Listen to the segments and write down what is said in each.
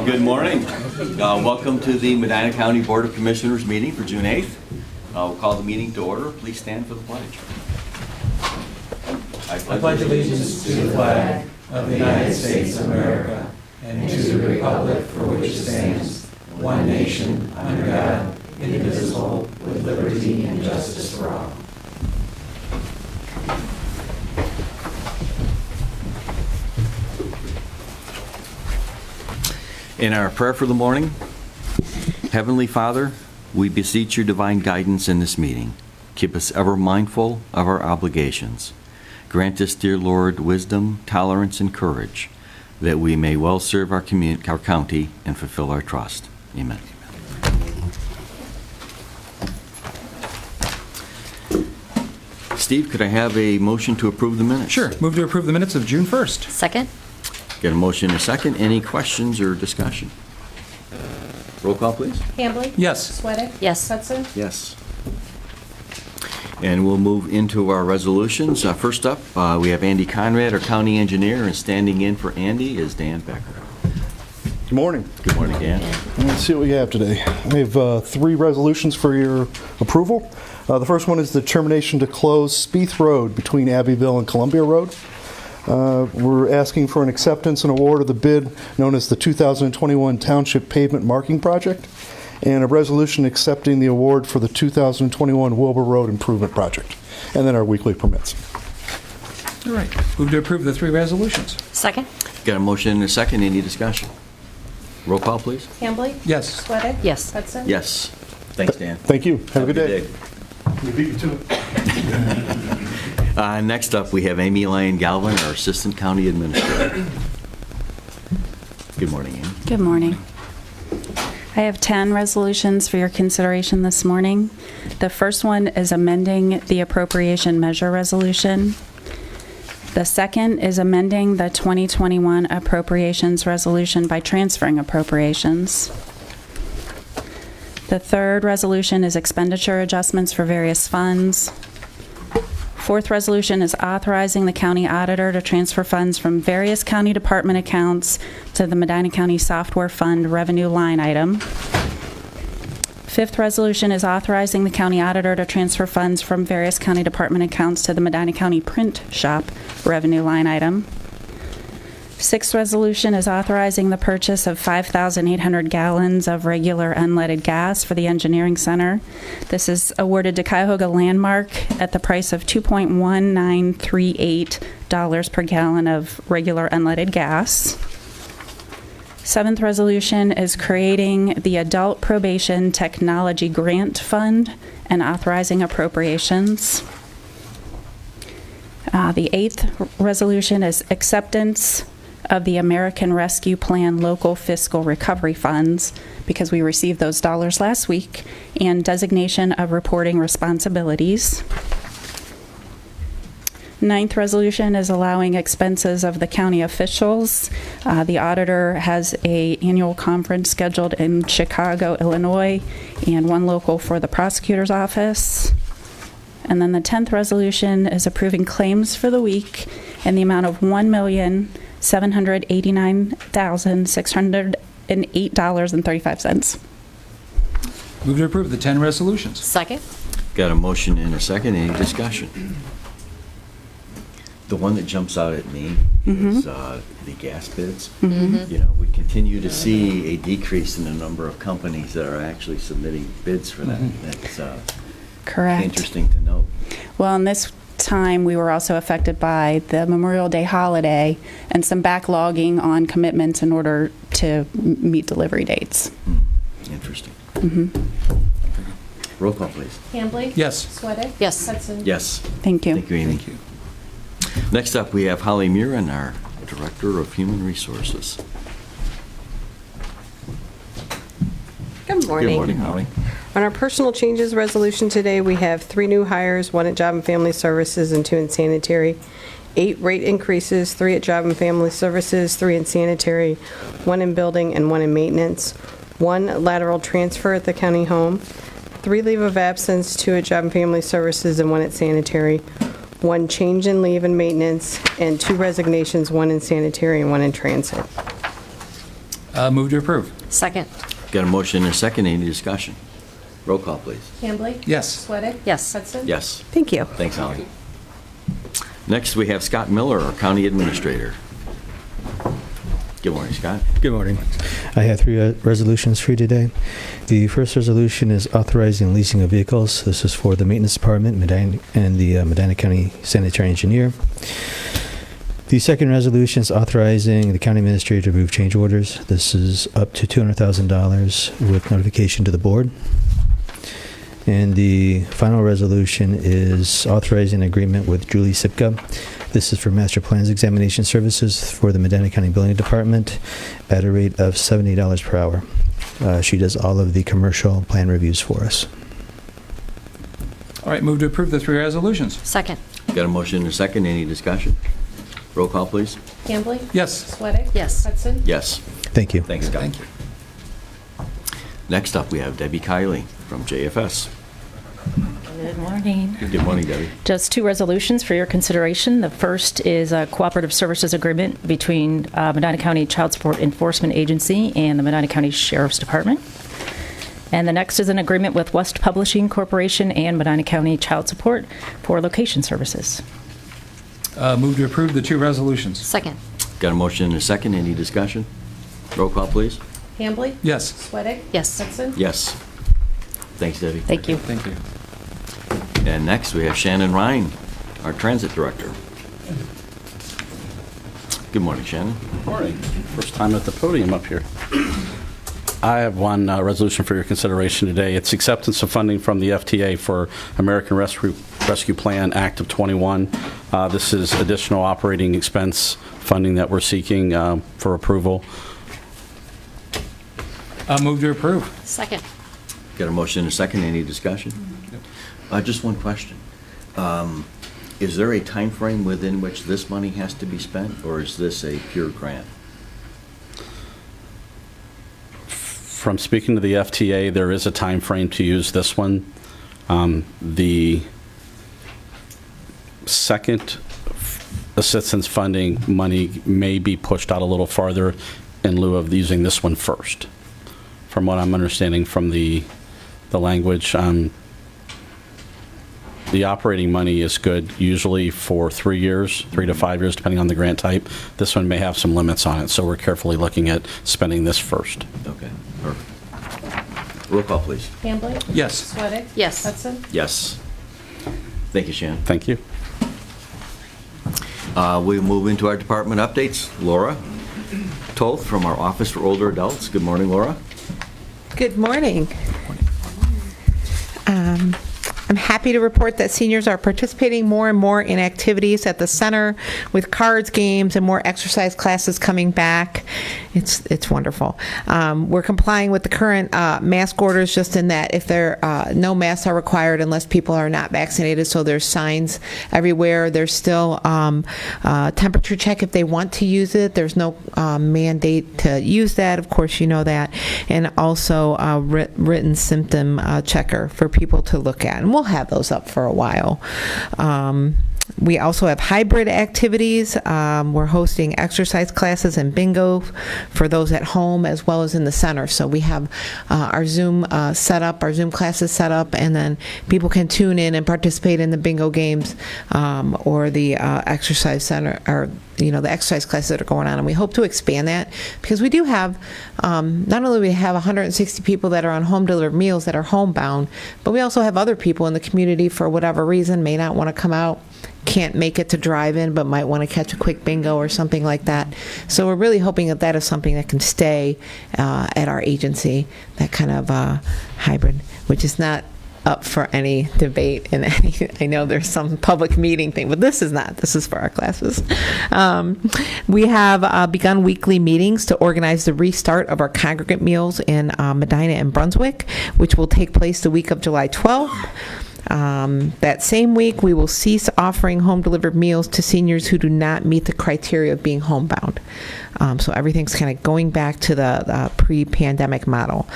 Good morning. Welcome to the Medina County Board of Commissioners meeting for June 8th. We'll call the meeting to order. Please stand for the pledge. I pledge allegiance to the flag of the United States of America and to the republic for which it stands, one nation, under God, indivisible, with liberty and justice for all. In our prayer for the morning, Heavenly Father, we beseech your divine guidance in this meeting. Keep us ever mindful of our obligations. Grant us, dear Lord, wisdom, tolerance, and courage, that we may well serve our county and fulfill our trust. Amen. Steve, could I have a motion to approve the minutes? Sure. Move to approve the minutes of June 1st. Second. Get a motion and a second. Any questions or discussion? Roll call, please. Hambley? Yes. Sweattick? Yes. Hudson? Yes. And we'll move into our resolutions. First up, we have Andy Conrad, our county engineer, and standing in for Andy is Dan Becker. Good morning. Good morning, Dan. Let's see what we have today. We have 3 resolutions for your approval. The first one is the termination to close Spieth Road between Abbeville and Columbia Road. We're asking for an acceptance and award of the bid known as the 2021 Township Pavement Marking Project, and a resolution accepting the award for the 2021 Wilbur Road Improvement Project, and then our weekly permits. All right. Move to approve the 3 resolutions. Second. Got a motion and a second. Any discussion? Roll call, please. Hambley? Yes. Sweattick? Yes. Hudson? Yes. Thanks, Dan. Thank you. Have a good day. You beat me to it. Next up, we have Amy Lane Galvin, our Assistant County Administrator. Good morning, Amy. Good morning. I have 10 resolutions for your consideration this morning. The first one is amending the appropriation measure resolution. The second is amending the 2021 appropriations resolution by transferring appropriations. The third resolution is expenditure adjustments for various funds. Fourth resolution is authorizing the county auditor to transfer funds from various county department accounts to the Medina County Software Fund revenue line item. Fifth resolution is authorizing the county auditor to transfer funds from various county department accounts to the Medina County Print Shop revenue line item. Sixth resolution is authorizing the purchase of 5,800 gallons of regular unleaded gas for the engineering center. This is awarded to Cuyahoga Landmark at the price of $2.1938 per gallon of regular unleaded gas. Seventh resolution is creating the Adult Probation Technology Grant Fund and authorizing appropriations. The eighth resolution is acceptance of the American Rescue Plan local fiscal recovery funds, because we received those dollars last week, and designation of reporting responsibilities. Ninth resolution is allowing expenses of the county officials. The auditor has an annual conference scheduled in Chicago, Illinois, and one local for the prosecutor's office. And then the 10th resolution is approving claims for the week in the amount of $1,789,608.35. Move to approve the 10 resolutions. Second. Got a motion and a second. Any discussion? The one that jumps out at me is the gas bids. You know, we continue to see a decrease in the number of companies that are actually submitting bids for that. That's Correct. interesting to note. Well, in this time, we were also affected by the Memorial Day holiday and some backlogging on commitments in order to meet delivery dates. Interesting. Roll call, please. Hambley? Yes. Sweattick? Yes. Hudson? Yes. Thank you. Thank you, Amy. Thank you. Next up, we have Holly Murin, our Director of Human Resources. Good morning. Good morning, Holly. On our personal changes resolution today, we have 3 new hires, 1 at Job and Family Services and 2 in Sanitary, 8 rate increases, 3 at Job and Family Services, 3 in Sanitary, 1 in Building, and 1 in Maintenance, 1 lateral transfer at the county home, 3 leave of absence, 2 at Job and Family Services and 1 at Sanitary, 1 change in leave and maintenance, and 2 resignations, 1 in Sanitary and 1 in Transit. Move to approve. Second. Got a motion and a second. Any discussion? Roll call, please. Hambley? Yes. Sweattick? Yes. Hudson? Yes. Thank you. Thanks, Holly. Next, we have Scott Miller, our County Administrator. Good morning, Scott. Good morning. I have three resolutions for you today. The first resolution is authorizing leasing of vehicles. This is for the Maintenance Department and the Medina County Sanitary Engineer. The second resolution is authorizing the county administrator to approve change orders. This is up to $200,000 with notification to the board. And the final resolution is authorizing an agreement with Julie Sipka. This is for master plans examination services for the Medina County Building Department at a rate of $70 per hour. She does all of the commercial plan reviews for us. All right, move to approve the three resolutions. Second. Got a motion and a second. Any discussion? Roll call, please. Hambley? Yes. Sweattick? Yes. Hudson? Yes. Thank you. Thanks, Scott. Thank you. Next up, we have Debbie Kiley from JFS. Good morning. Good morning, Debbie. Just two resolutions for your consideration. The first is a cooperative services agreement between Medina County Child Support Enforcement Agency and the Medina County Sheriff's Department. And the next is an agreement with West Publishing Corporation and Medina County Child Support for location services. Move to approve the two resolutions. Second. Got a motion and a second. Any discussion? Roll call, please. Hambley? Yes. Sweattick? Yes. Hudson? Yes. Thanks, Debbie. Thank you. Thank you. And next, we have Shannon Ryan, our Transit Director. Good morning, Shannon. Morning. First time at the podium up here. I have one resolution for your consideration today. It's acceptance of funding from the FTA for American Rescue Plan Act of 21. This is additional operating expense funding that we're seeking for approval. Move to approve. Second. Got a motion and a second. Any discussion? Just one question. Is there a time frame within which this money has to be spent, or is this a pure grant? From speaking to the FTA, there is a time frame to use this one. The second assistance funding money may be pushed out a little farther in lieu of using this one first. From what I'm understanding from the language, the operating money is good usually for 3 years, 3 to 5 years, depending on the grant type. This one may have some limits on it, so we're carefully looking at spending this first. Okay, perfect. Roll call, please. Hambley? Yes. Sweattick? Yes. Hudson? Yes. Thank you, Shannon. Thank you. We move into our department updates. Laura Toth from our Office for Older Adults. Good morning, Laura. Good morning. I'm happy to report that seniors are participating more and more in activities at the center with cards, games, and more exercise classes coming back. It's wonderful. We're complying with the current mask orders, just in that if no masks are required unless people are not vaccinated, so there's signs everywhere. There's still temperature check if they want to use it. There's no mandate to use that, of course you know that, and also a written symptom checker for people to look at. And we'll have those up for a while. We also have hybrid activities. We're hosting exercise classes and bingo for those at home as well as in the center. So we have our Zoom set up, our Zoom classes set up, and then people can tune in and participate in the bingo games or the exercise center, or the exercise classes that are going on. And we hope to expand that because we do have, not only do we have 160 people that are on home delivered meals that are homebound, but we also have other people in the community for whatever reason may not want to come out, can't make it to drive-in, but might want to catch a quick bingo or something like that. So we're really hoping that that is something that can stay at our agency, that kind of hybrid, which is not up for any debate in any. I know there's some public meeting thing, but this is not. This is for our classes. We have begun weekly meetings to organize the restart of our congregate meals in Medina and Brunswick, which will take place the week of July 12th. That same week, we will cease offering home-delivered meals to seniors who do not meet the criteria of being homebound. So everything's kind of going back to the pre-pandemic model.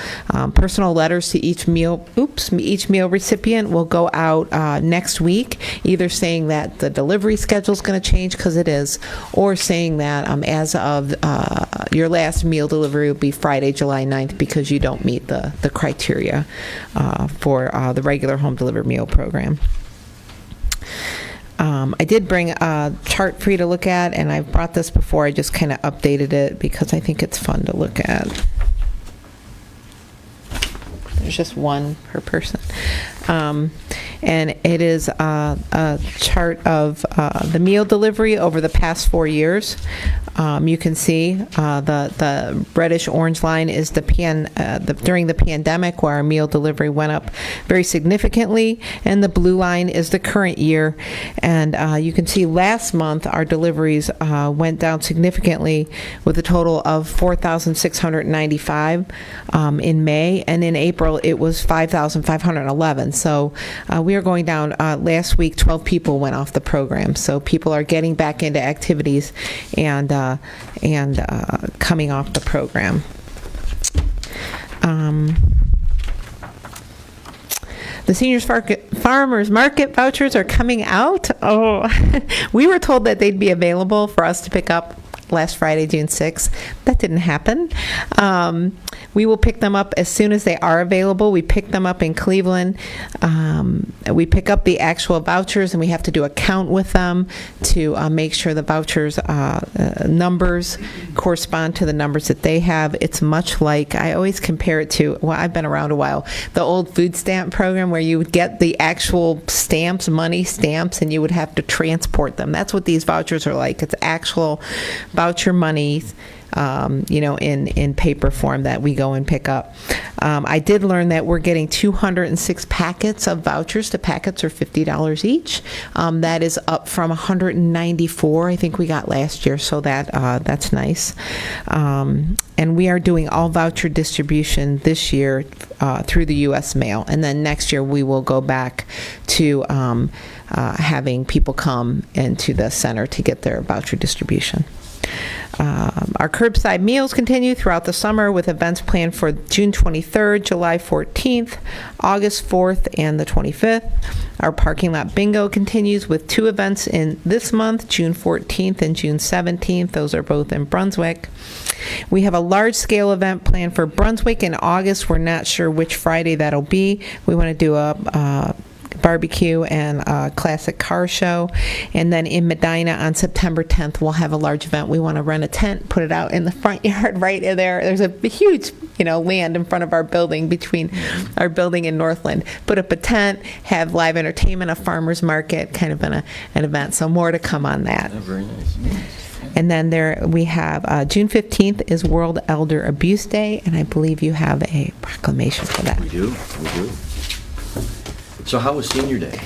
Personal letters to each meal recipient will go out next week, either saying that the delivery schedule is going to change, because it is, or saying that as of your last meal delivery will be Friday, July 9th, because you don't meet the criteria for the regular home delivered meal program. I did bring a chart for you to look at, and I've brought this before. I just kind of updated it because I think it's fun to look at. There's just one per person. And it is a chart of the meal delivery over the past 4 years. You can see the reddish-orange line is during the pandemic, where our meal delivery went up very significantly, and the blue line is the current year. And you can see last month our deliveries went down significantly, with a total of 4,695 in May, and in April it was 5,511. So we are going down. Last week, 12 people went off the program. So people are getting back into activities and coming off the program. The Seniors Farmers Market vouchers are coming out. Oh, we were told that they'd be available for us to pick up last Friday, June 6th. That didn't happen. We will pick them up as soon as they are available. We pick them up in Cleveland. We pick up the actual vouchers, and we have to do a count with them to make sure the vouchers numbers correspond to the numbers that they have. It's much like, I always compare it to, well, I've been around a while, the old food stamp program where you would get the actual stamps, money stamps, and you would have to transport them. That's what these vouchers are like. It's actual voucher money, in paper form that we go and pick up. I did learn that we're getting 206 packets of vouchers. The packets are $50 each. That is up from 194 I think we got last year, so that's nice. And we are doing all voucher distribution this year through the U.S. mail, and then next year we will go back to having people come into the center to get their voucher distribution. Our curbside meals continue throughout the summer with events planned for June 23rd, July 14th, August 4th, and the 25th. Our parking lot bingo continues with 2 events in this month, June 14th and June 17th. Those are both in Brunswick. We have a large-scale event planned for Brunswick in August. We're not sure which Friday that'll be. We want to do a barbecue and a classic car show. And then in Medina on September 10th, we'll have a large event. We want to rent a tent, put it out in the front yard right in there. There's a huge, land in front of our building, between our building and Northland. Put up a tent, have live entertainment, a farmer's market, kind of an event. So more to come on that. Oh, very nice. And then we have June 15th is World Elder Abuse Day, and I believe you have a proclamation for that. We do. So how was Senior Day?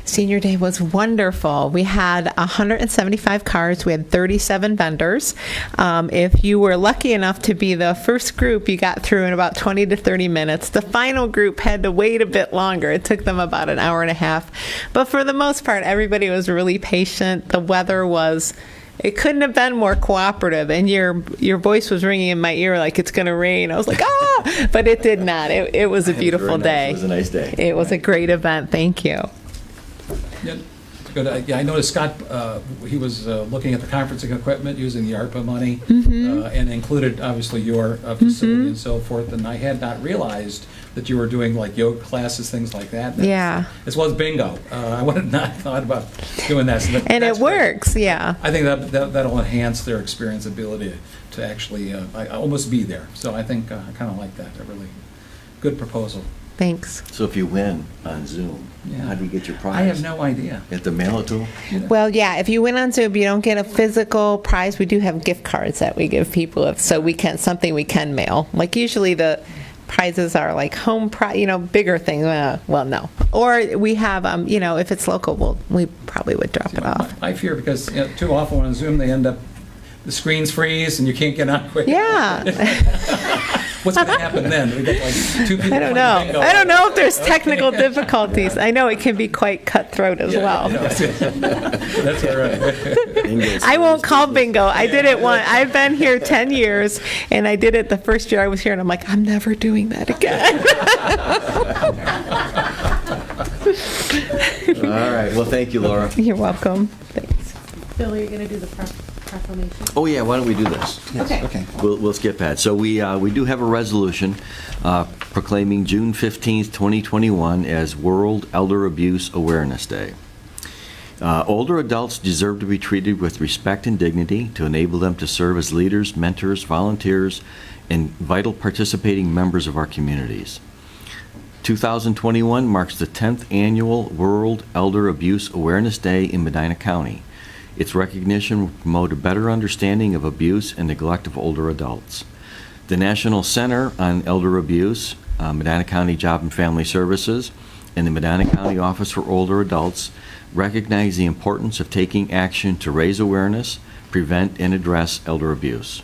Senior Day was wonderful. We had 175 cars. We had 37 vendors. If you were lucky enough to be the first group, you got through in about 20 to 30 minutes. The final group had to wait a bit longer. It took them about an hour and a half. But for the most part, everybody was really patient. The weather it couldn't have been more cooperative, and your voice was ringing in my ear like it's going to rain. I was like, but it did not. It was a beautiful day. It was a nice day. It was a great event. Thank you. Yeah, good. I noticed Scott, he was looking at the conferencing equipment using the ARPA money, and included, obviously, your facility and so forth, and I had not realized that you were doing like yoga classes, things like that. Yeah. As well as bingo. I would have not thought about doing that. So And it works, yeah. I think that'll enhance their experience ability to actually almost be there. So I think I kind of like that. A really good proposal. Thanks. So if you win on Zoom, how do you get your prize? I have no idea. You have to mail it to them? Well, yeah, if you win on Zoom, you don't get a physical prize. We do have gift cards that we give people, something we can mail. Like usually the prizes are like home bigger things. Well, no. Or we have, if it's local, we probably would drop it off. I fear because too often on Zoom they end up, the screens freeze and you can't get on quick. Yeah. What's going to happen then? We get like 2 people. I don't know. I don't know if there's technical difficulties. I know it can be quite cutthroat as well. That's all right. I won't call bingo. I did it once. I've been here 10 years, and I did it the first year I was here, and I'm like, I'm never doing that again. All right. Well, thank you, Laura. You're welcome. Thanks. Bill, are you going to do the prep? proclamation? Oh, yeah, why don't we do this? Okay. We'll skip that. So we do have a resolution proclaiming June 15th, 2021 as World Elder Abuse Awareness Day. Older adults deserve to be treated with respect and dignity to enable them to serve as leaders, mentors, volunteers, and vital participating members of our communities. 2021 marks the 10th annual World Elder Abuse Awareness Day in Medina County. Its recognition will promote a better understanding of abuse and neglect of older adults. The National Center on Elder Abuse, Medina County Job and Family Services, and the Medina County Office for Older Adults recognize the importance of taking action to raise awareness, prevent, and address elder abuse.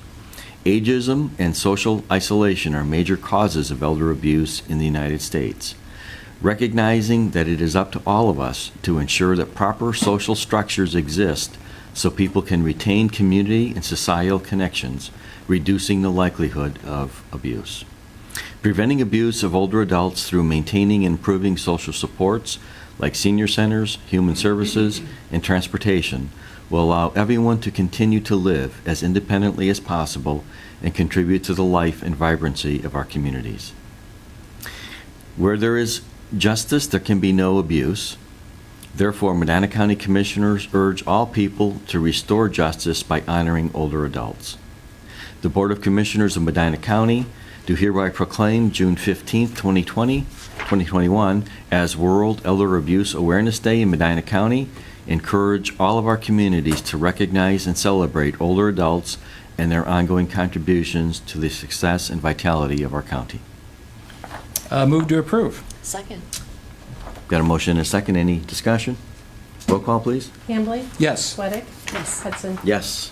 Ageism and social isolation are major causes of elder abuse in the United States. Recognizing that it is up to all of us to ensure that proper social structures exist so people can retain community and societal connections, reducing the likelihood of abuse. Preventing abuse of older adults through maintaining and improving social supports like senior centers, human services, and transportation will allow everyone to continue to live as independently as possible and contribute to the life and vibrancy of our communities. Where there is justice, there can be no abuse. Therefore, Medina County Commissioners urge all people to restore justice by honoring older adults. The Board of Commissioners of Medina County do hereby proclaim June 15th, 2021 as World Elder Abuse Awareness Day in Medina County. Encourage all of our communities to recognize and celebrate older adults and their ongoing contributions to the success and vitality of our county. Move to approve. Second. Got a motion and a second. Any discussion? Roll call, please. Hambley? Yes. Sweattick? Yes. Hudson? Yes.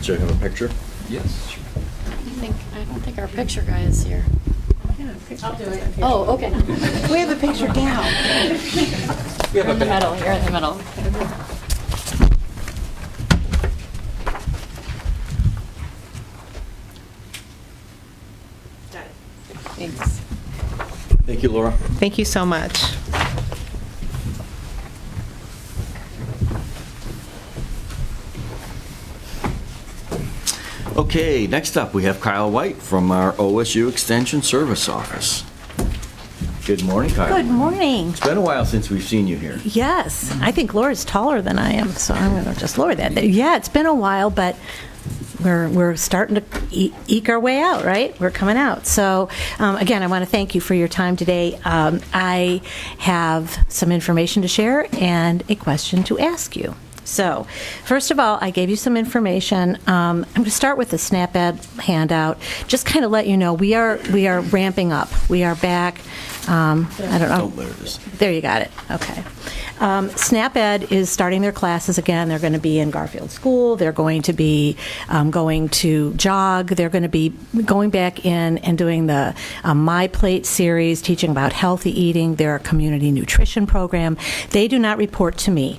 Should I have a picture? Yes. I don't think our picture guy is here. I'll do it. Oh, okay. We have the picture down. You're in the middle, you're in the middle. Thanks. Thank you, Laura. Thank you so much. Okay, next up, we have Kyle White from our OSU Extension Service Office. Good morning, Kyle. Good morning. It's been a while since we've seen you here. Yes, I think Laura's taller than I am, so I'm going to just lower that. Yeah, it's been a while, but we're starting to eke our way out, right? We're coming out. So, again, I want to thank you for your time today. I have some information to share and a question to ask you. So, first of all, I gave you some information. I'm going to start with the SNAP Ed handout. Just kind of let you know, we are ramping up. We are back. I don't know. Oh, there it is. There you got it. Okay. SNAP Ed is starting their classes again. They're going to be in Garfield School. They're going to be going to jog. They're going to be going back in and doing the My Plate series, teaching about healthy eating, their community nutrition program. They do not report to me.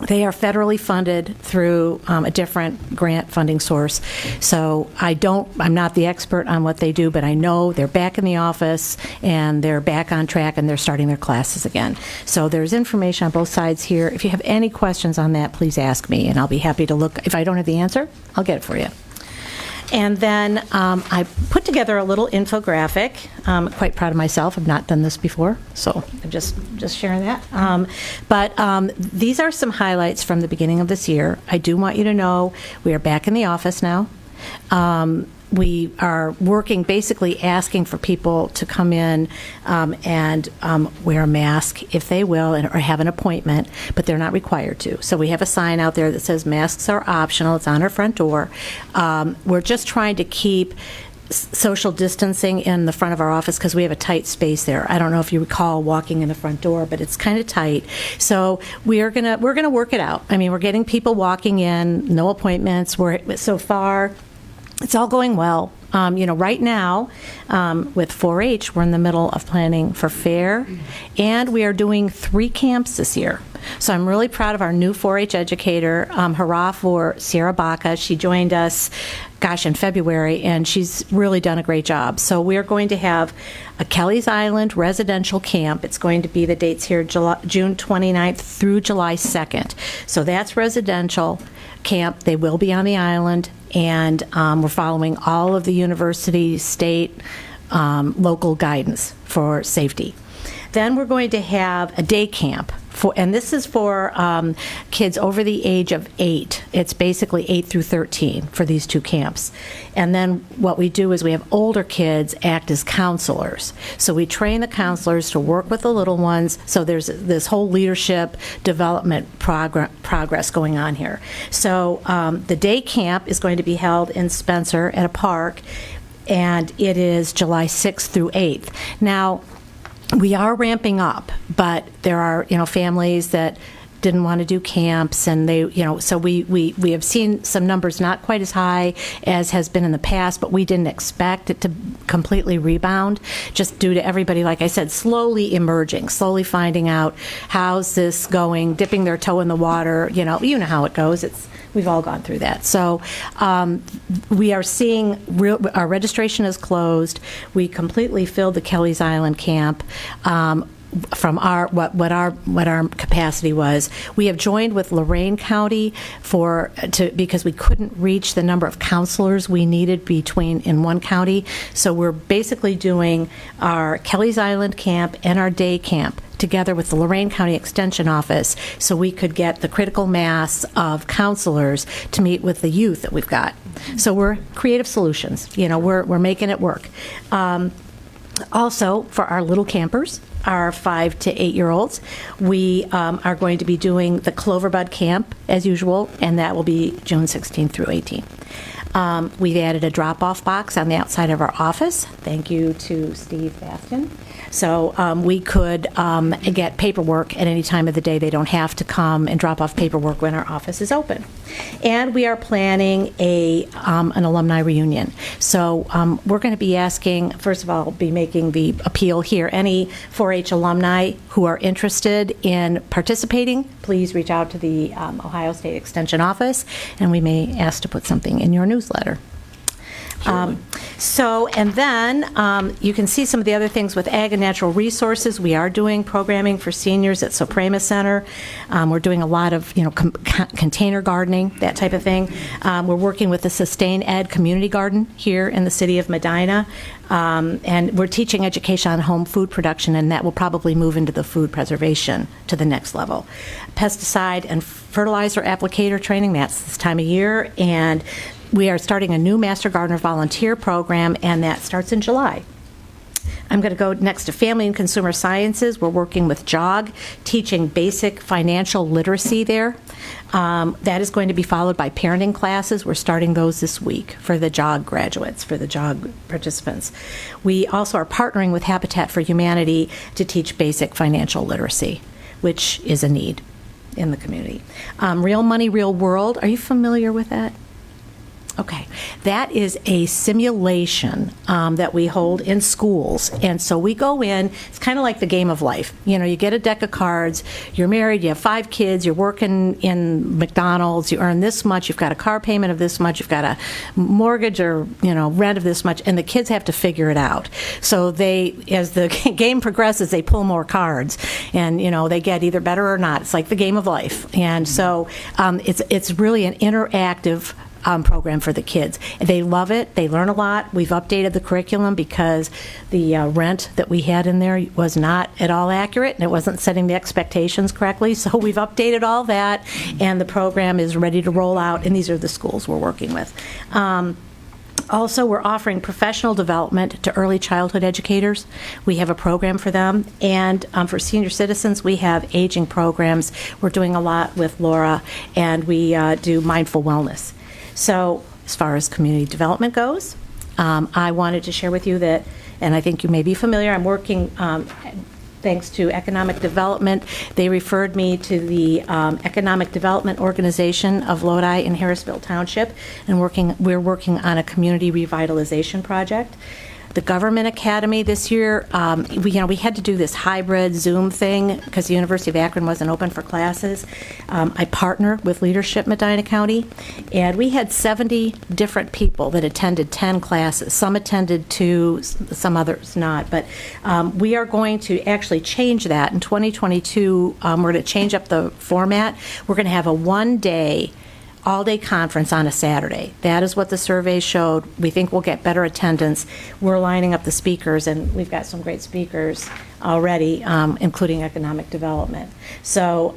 They are federally funded through a different grant funding source. So I'm not the expert on what they do, but I know they're back in the office and they're back on track and they're starting their classes again. So there's information on both sides here. If you have any questions on that, please ask me and I'll be happy to look. If I don't have the answer, I'll get it for you. And then I put together a little infographic. I'm quite proud of myself. I've not done this before, so I'm just sharing that. But these are some highlights from the beginning of this year. I do want you to know we are back in the office now. We are working, basically asking for people to come in and wear a mask if they will, or have an appointment, but they're not required to. So we have a sign out there that says masks are optional. It's on our front door. We're just trying to keep social distancing in the front of our office because we have a tight space there. I don't know if you recall walking in the front door, but it's kind of tight. So we're gonna work it out. I mean, we're getting people walking in, no appointments. So far, it's all going well. Right now, with 4-H, we're in the middle of planning for fair, and we are doing 3 camps this year. So I'm really proud of our new 4-H educator, hurrah for Sierra Baca. She joined us in February, and she's really done a great job. So we're going to have a Kelly's Island residential camp. It's going to be, the dates here, June 29th through July 2nd. So that's residential camp. They will be on the island, and we're following all of the university, state, local guidance for safety. Then we're going to have a day camp, and this is for kids over the age of 8. It's basically 8 through 13 for these two camps. And then what we do is we have older kids act as counselors. So we train the counselors to work with the little ones. So there's this whole leadership development progress going on here. So the day camp is going to be held in Spencer at a park, and it is July 6th through 8th. Now, we are ramping up, but there are, families that didn't want to do camps, and they, so we have seen some numbers not quite as high as has been in the past, but we didn't expect it to completely rebound, just due to everybody, like I said, slowly emerging, slowly finding out how's this going, dipping their toe in the water, you know how it goes. We've all gone through that. So we are seeing our registration is closed. We completely filled the Kelly's Island camp. From what our capacity was. We have joined with Lorain County because we couldn't reach the number of counselors we needed in one county. So we're basically doing our Kelly's Island camp and our day camp together with the Lorain County Extension Office, so we could get the critical mass of counselors to meet with the youth that we've got. So we're creative solutions. We're making it work. Also, for our little campers, our 5 to 8-year-olds, we are going to be doing the Cloverbud Camp as usual, and that will be June 16th through 18th. We've added a drop-off box on the outside of our office. Thank you to Steve Baskin. So we could get paperwork at any time of the day. They don't have to come and drop off paperwork when our office is open. And we are planning an alumni reunion. So we're going to be asking, first of all, be making the appeal here. Any 4-H alumni who are interested in participating, please reach out to the Ohio State Extension Office, and we may ask to put something in your newsletter. And then you can see some of the other things with Ag and Natural Resources. We are doing programming for seniors at Suprema Center. We're doing a lot of, container gardening, that type of thing. We're working with the Sustain Ed Community Garden here in the city of Medina. And we're teaching education on home food production, and that will probably move into the food preservation to the next level. Pesticide and fertilizer applicator training, that's this time of year, and we are starting a new Master Gardener volunteer program, and that starts in July. I'm going to go next to Family and Consumer Sciences. We're working with JOG, teaching basic financial literacy there. That is going to be followed by parenting classes. We're starting those this week for the JOG graduates, for the JOG participants. We also are partnering with Habitat for Humanity to teach basic financial literacy, which is a need in the community. Real Money, Real World. Are you familiar with that? Okay, that is a simulation that we hold in schools, and so we go in, it's kind of like the game of life. You get a deck of cards, you're married, you have 5 kids, you're working in McDonald's, you earn this much, you've got a car payment of this much, you've got a mortgage or, rent of this much, and the kids have to figure it out. So as the game progresses, they pull more cards, and, they get either better or not. It's like the game of life. And so it's really an interactive program for the kids. They love it. They learn a lot. We've updated the curriculum because the rent that we had in there was not at all accurate, and it wasn't setting the expectations correctly. So we've updated all that, and the program is ready to roll out, and these are the schools we're working with. Also, we're offering professional development to early childhood educators. We have a program for them. And for senior citizens, we have aging programs. We're doing a lot with Laura, and we do mindful wellness. So as far as community development goes, I wanted to share with you that, and I think you may be familiar, I'm working thanks to economic development. They referred me to the Economic Development Organization of Lodi in Harrisville Township, and we're working on a community revitalization project. The Government Academy this year, we had to do this hybrid Zoom thing because the University of Akron wasn't open for classes. I partner with Leadership Medina County, and we had 70 different people that attended 10 classes. Some attended 2, some others not. But we are going to actually change that. In 2022, we're going to change up the format. We're going to have a one-day all-day conference on a Saturday. That is what the survey showed. We think we'll get better attendance. We're lining up the speakers, and we've got some great speakers already, including economic development. So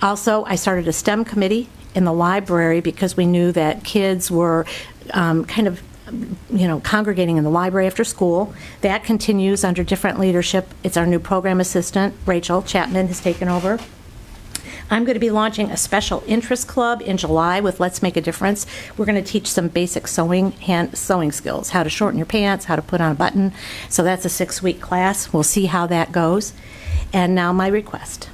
also, I started a STEM committee in the library because we knew that kids were congregating in the library after school. That continues under different leadership. It's our new program assistant, Rachel Chapman, has taken over. I'm going to be launching a special interest club in July with Let's Make a Difference. We're going to teach some basic sewing skills, how to shorten your pants, how to put on a button. So that's a 6-week class. We'll see how that goes. And now my request.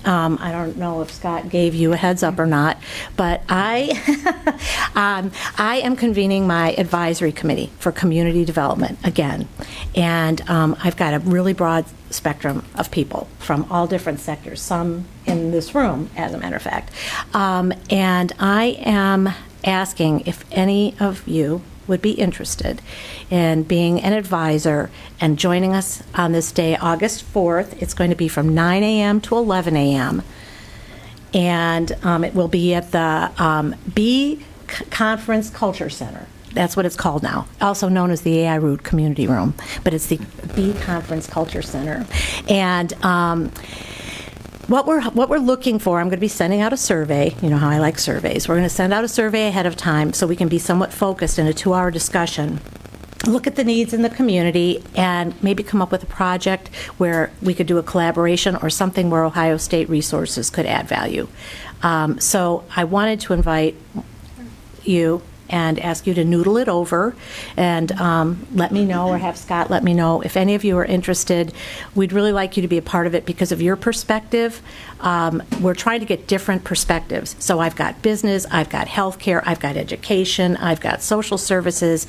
I don't know if Scott gave you a heads up or not, but I am convening my advisory committee for community development again. And I've got a really broad spectrum of people from all different sectors, some in this room, as a matter of fact. And I am asking if any of you would be interested in being an advisor and joining us on this day, August 4th. It's going to be from 9 a.m. to 11 a.m. And it will be at the B Conference Culture Center. That's what it's called now, also known as the AI Root Community Room, but it's the B Conference Culture Center. And what we're looking for, I'm going to be sending out a survey. You know how I like surveys. We're going to send out a survey ahead of time so we can be somewhat focused in a 2-hour discussion. Look at the needs in the community and maybe come up with a project where we could do a collaboration or something where Ohio State resources could add value. So I wanted to invite you and ask you to noodle it over and let me know, or have Scott let me know if any of you are interested. We'd really like you to be a part of it because of your perspective. We're trying to get different perspectives. So I've got business, I've got healthcare, I've got education, I've got social services,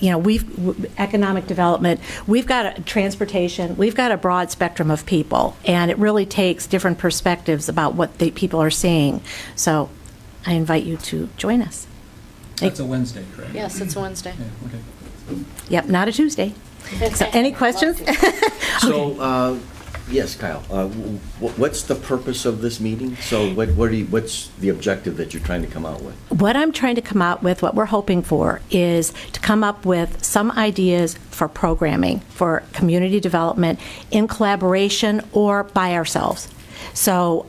we've economic development, we've got transportation, we've got a broad spectrum of people, and it really takes different perspectives about what people are seeing. So I invite you to join us. That's a Wednesday, correct? Yes, it's Wednesday. Yeah, okay. Yep, not a Tuesday. So any questions? So, yes, Kyle, what's the purpose of this meeting? So what's the objective that you're trying to come out with? What I'm trying to come out with, what we're hoping for, is to come up with some ideas for programming, for community development, in collaboration or by ourselves. So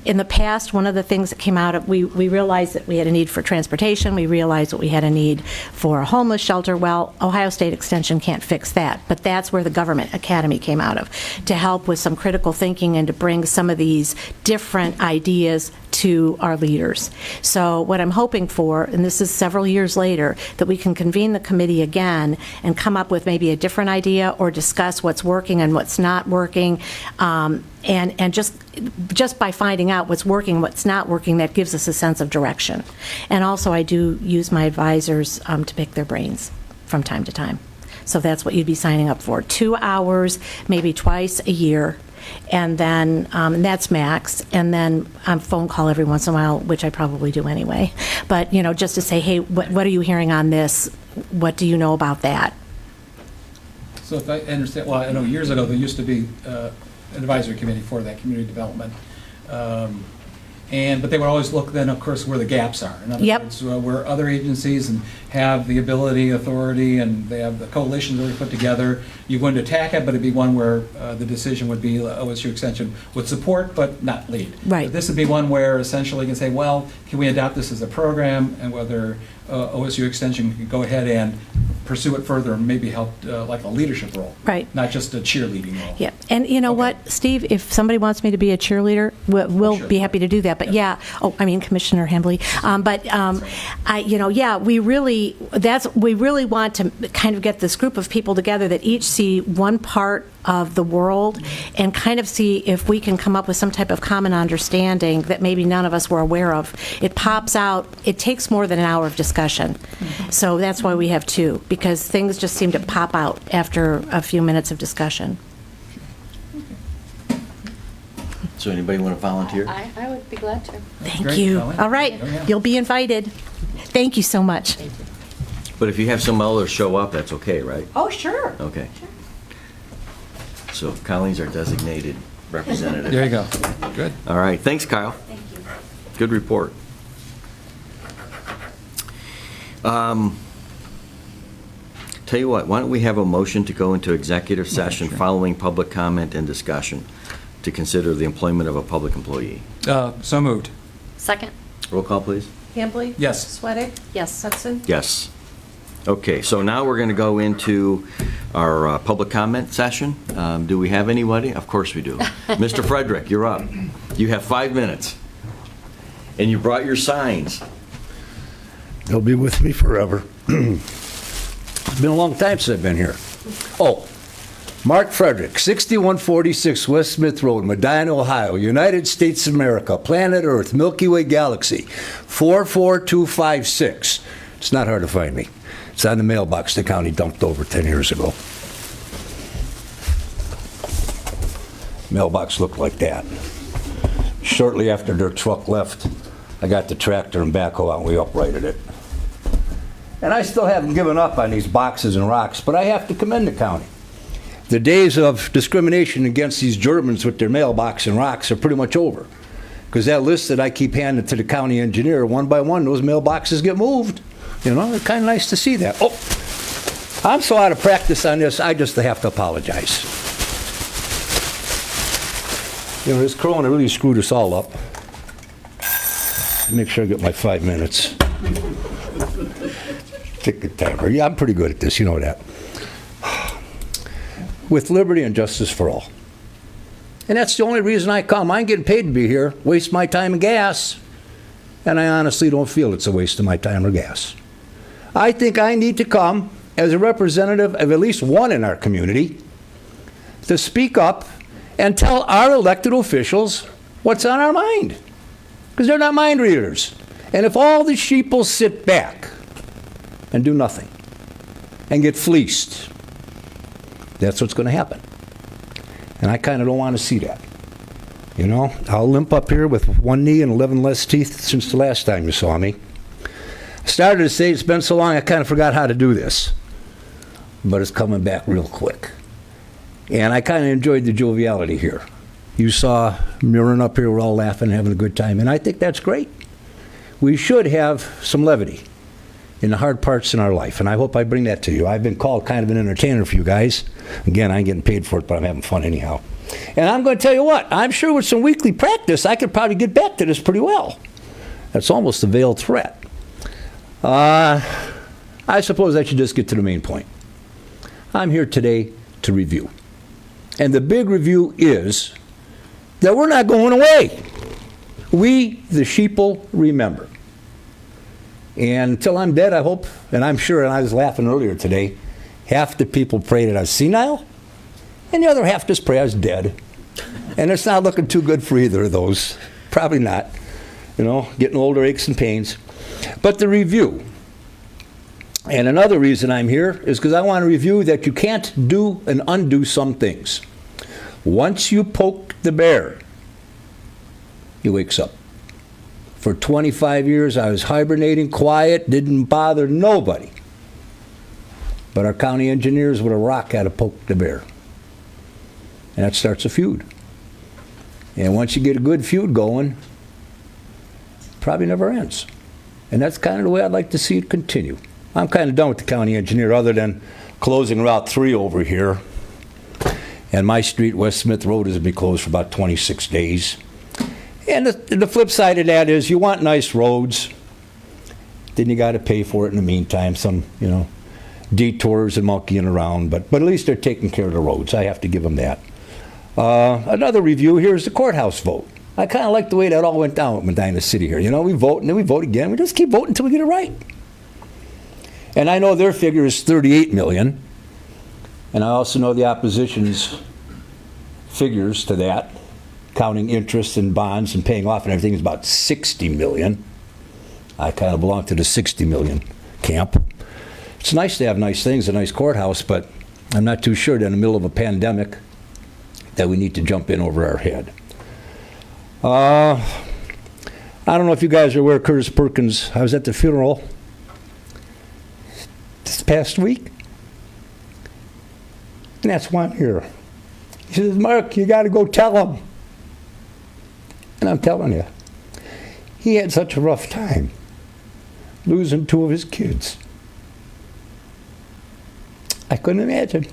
in the past, one of the things that came out of, we realized that we had a need for transportation. We realized that we had a need for a homeless shelter. Well, Ohio State Extension can't fix that, but that's where the Government Academy came out of, to help with some critical thinking and to bring some of these different ideas to our leaders. So what I'm hoping for, and this is several years later, that we can convene the committee again and come up with maybe a different idea or discuss what's working and what's not working, and just by finding out what's working, what's not working, that gives us a sense of direction. And also I do use my advisors to pick their brains from time to time. So that's what you'd be signing up for. 2 hours, maybe twice a year. And then that's max. And then phone call every once in a while, which I probably do anyway. But, just to say, hey, what are you hearing on this? What do you know about that? So if I understand, well, I know years ago there used to be an advisory committee for that community development. But they would always look then, of course, where the gaps are. In other words, where other agencies have the ability, authority, and they have the coalitions already put together. You wouldn't attack it, but it'd be one where the decision would be OSU Extension would support but not lead. Right. But this would be one where essentially you can say, well, can we adopt this as a program, and whether OSU Extension can go ahead and pursue it further and maybe help like a leadership role. Right. Not just a cheerleading role. Yeah. And you know what, Steve, if somebody wants me to be a cheerleader, we'll Sure. be happy to do that. But Commissioner Hembley. We really want to kind of get this group of people together that each see one part of the world and kind of see if we can come up with some type of common understanding that maybe none of us were aware of. It pops out. It takes more than an hour of discussion. Mm-hmm. So that's why we have two, because things just seem to pop out after a few minutes of discussion. So anybody want to volunteer? I would be glad to. Thank Great, you. Colleen. All right, Oh, yeah. you'll be invited. Thank you so much. But if you have some others show up, that's okay, right? Oh, sure. Okay. So Colleen's our designated representative. There you go. Good. All right, thanks, Kyle. Thank you. Good report. Tell you what, why don't we have a motion to go into executive session following public comment and discussion to consider the employment of a public employee? So moved. Second? Roll call, please. Hambley? Yes. Sweattick? Yes. Hudson? Yes. Okay, so now we're going to go into our public comment session. Do we have anybody? Of course we do. Mr. Frederick, you're up. You have 5 minutes. And you brought your signs. They'll be with me forever. It's been a long time since I've been here. Oh, Mark Frederick, 6146 West Smith Road, Medina, Ohio, United States of America, planet Earth, Milky Way galaxy, 44256. It's not hard to find me. It's on the mailbox the county dumped over 10 years ago. Mailbox looked like that. Shortly after their truck left, I got the tractor and backhoe out and we uprighted it. And I still haven't given up on these boxes and rocks, but I have to commend the county. The days of discrimination against these Germans with their mailbox and rocks are pretty much over. Because that list that I keep handing to the county engineer, one by one, those mailboxes get moved. You know, it's kind of nice to see that. Oh, I'm so out of practice on this, I just have to apologize. You know, this corona really screwed us all up. Make sure I get my 5 minutes. Ticket timer. Yeah, I'm pretty good at this, you know that. With liberty and justice for all. And that's the only reason I come. I ain't getting paid to be here, waste my time and gas. And I honestly don't feel it's a waste of my time or gas. I think I need to come as a representative of at least one in our community to speak up and tell our elected officials what's on our mind. Because they're not mind readers. And if all the sheeple sit back and do nothing and get fleeced, that's what's going to happen. And I kind of don't want to see that. You know, I'll limp up here with one knee and 11 less teeth since the last time you saw me. I started to say it's been so long I kind of forgot how to do this. But it's coming back real quick. And I kind of enjoyed the joviality here. You saw Mirren up here, we're all laughing, having a good time, and I think that's great. We should have some levity in the hard parts in our life, and I hope I bring that to you. I've been called kind of an entertainer for you guys. Again, I ain't getting paid for it, but I'm having fun anyhow. And I'm going to tell you what, I'm sure with some weekly practice, I could probably get back to this pretty well. That's almost a veiled threat. I suppose I should just get to the main point. I'm here today to review. And the big review is that we're not going away. We, the sheeple, remember. And until I'm dead, I hope, and I'm sure, and I was laughing earlier today, half the people pray that I was senile, and the other half just pray I was dead. And it's not looking too good for either of those. Probably not. You know, getting older, aches and pains. But the review. And another reason I'm here is because I want to review that you can't do and undo some things. Once you poke the bear, he wakes up. For 25 years, I was hibernating, quiet, didn't bother nobody. But our county engineers with a rock had to poke the bear. And that starts a feud. And once you get a good feud going, it probably never ends. And that's kind of the way I'd like to see it continue. I'm kind of done with the county engineer, other than closing Route 3 over here. And my street, West Smith Road, has been closed for about 26 days. And the flip side of that is you want nice roads, then you got to pay for it in the meantime. Some, you know, detours and monkeying around, but at least they're taking care of the roads. I have to give them that. Another review here is the courthouse vote. I kind of like the way that all went down with Medina City here. You know, we vote and then we vote again. We just keep voting until we get it right. And I know their figure is 38 million. And I also know the opposition's figures to that, counting interest and bonds and paying off and everything, is about 60 million. I kind of belong to the 60 million camp. It's nice to have nice things, a nice courthouse, but I'm not too sure that in the middle of a pandemic that we need to jump in over our head. I don't know if you guys are aware of Curtis Perkins. I was at the funeral this past week, and that's why I'm here. He says, Mark, you got to go tell him. And I'm telling you, he had such a rough time losing 2 of his kids. I couldn't imagine.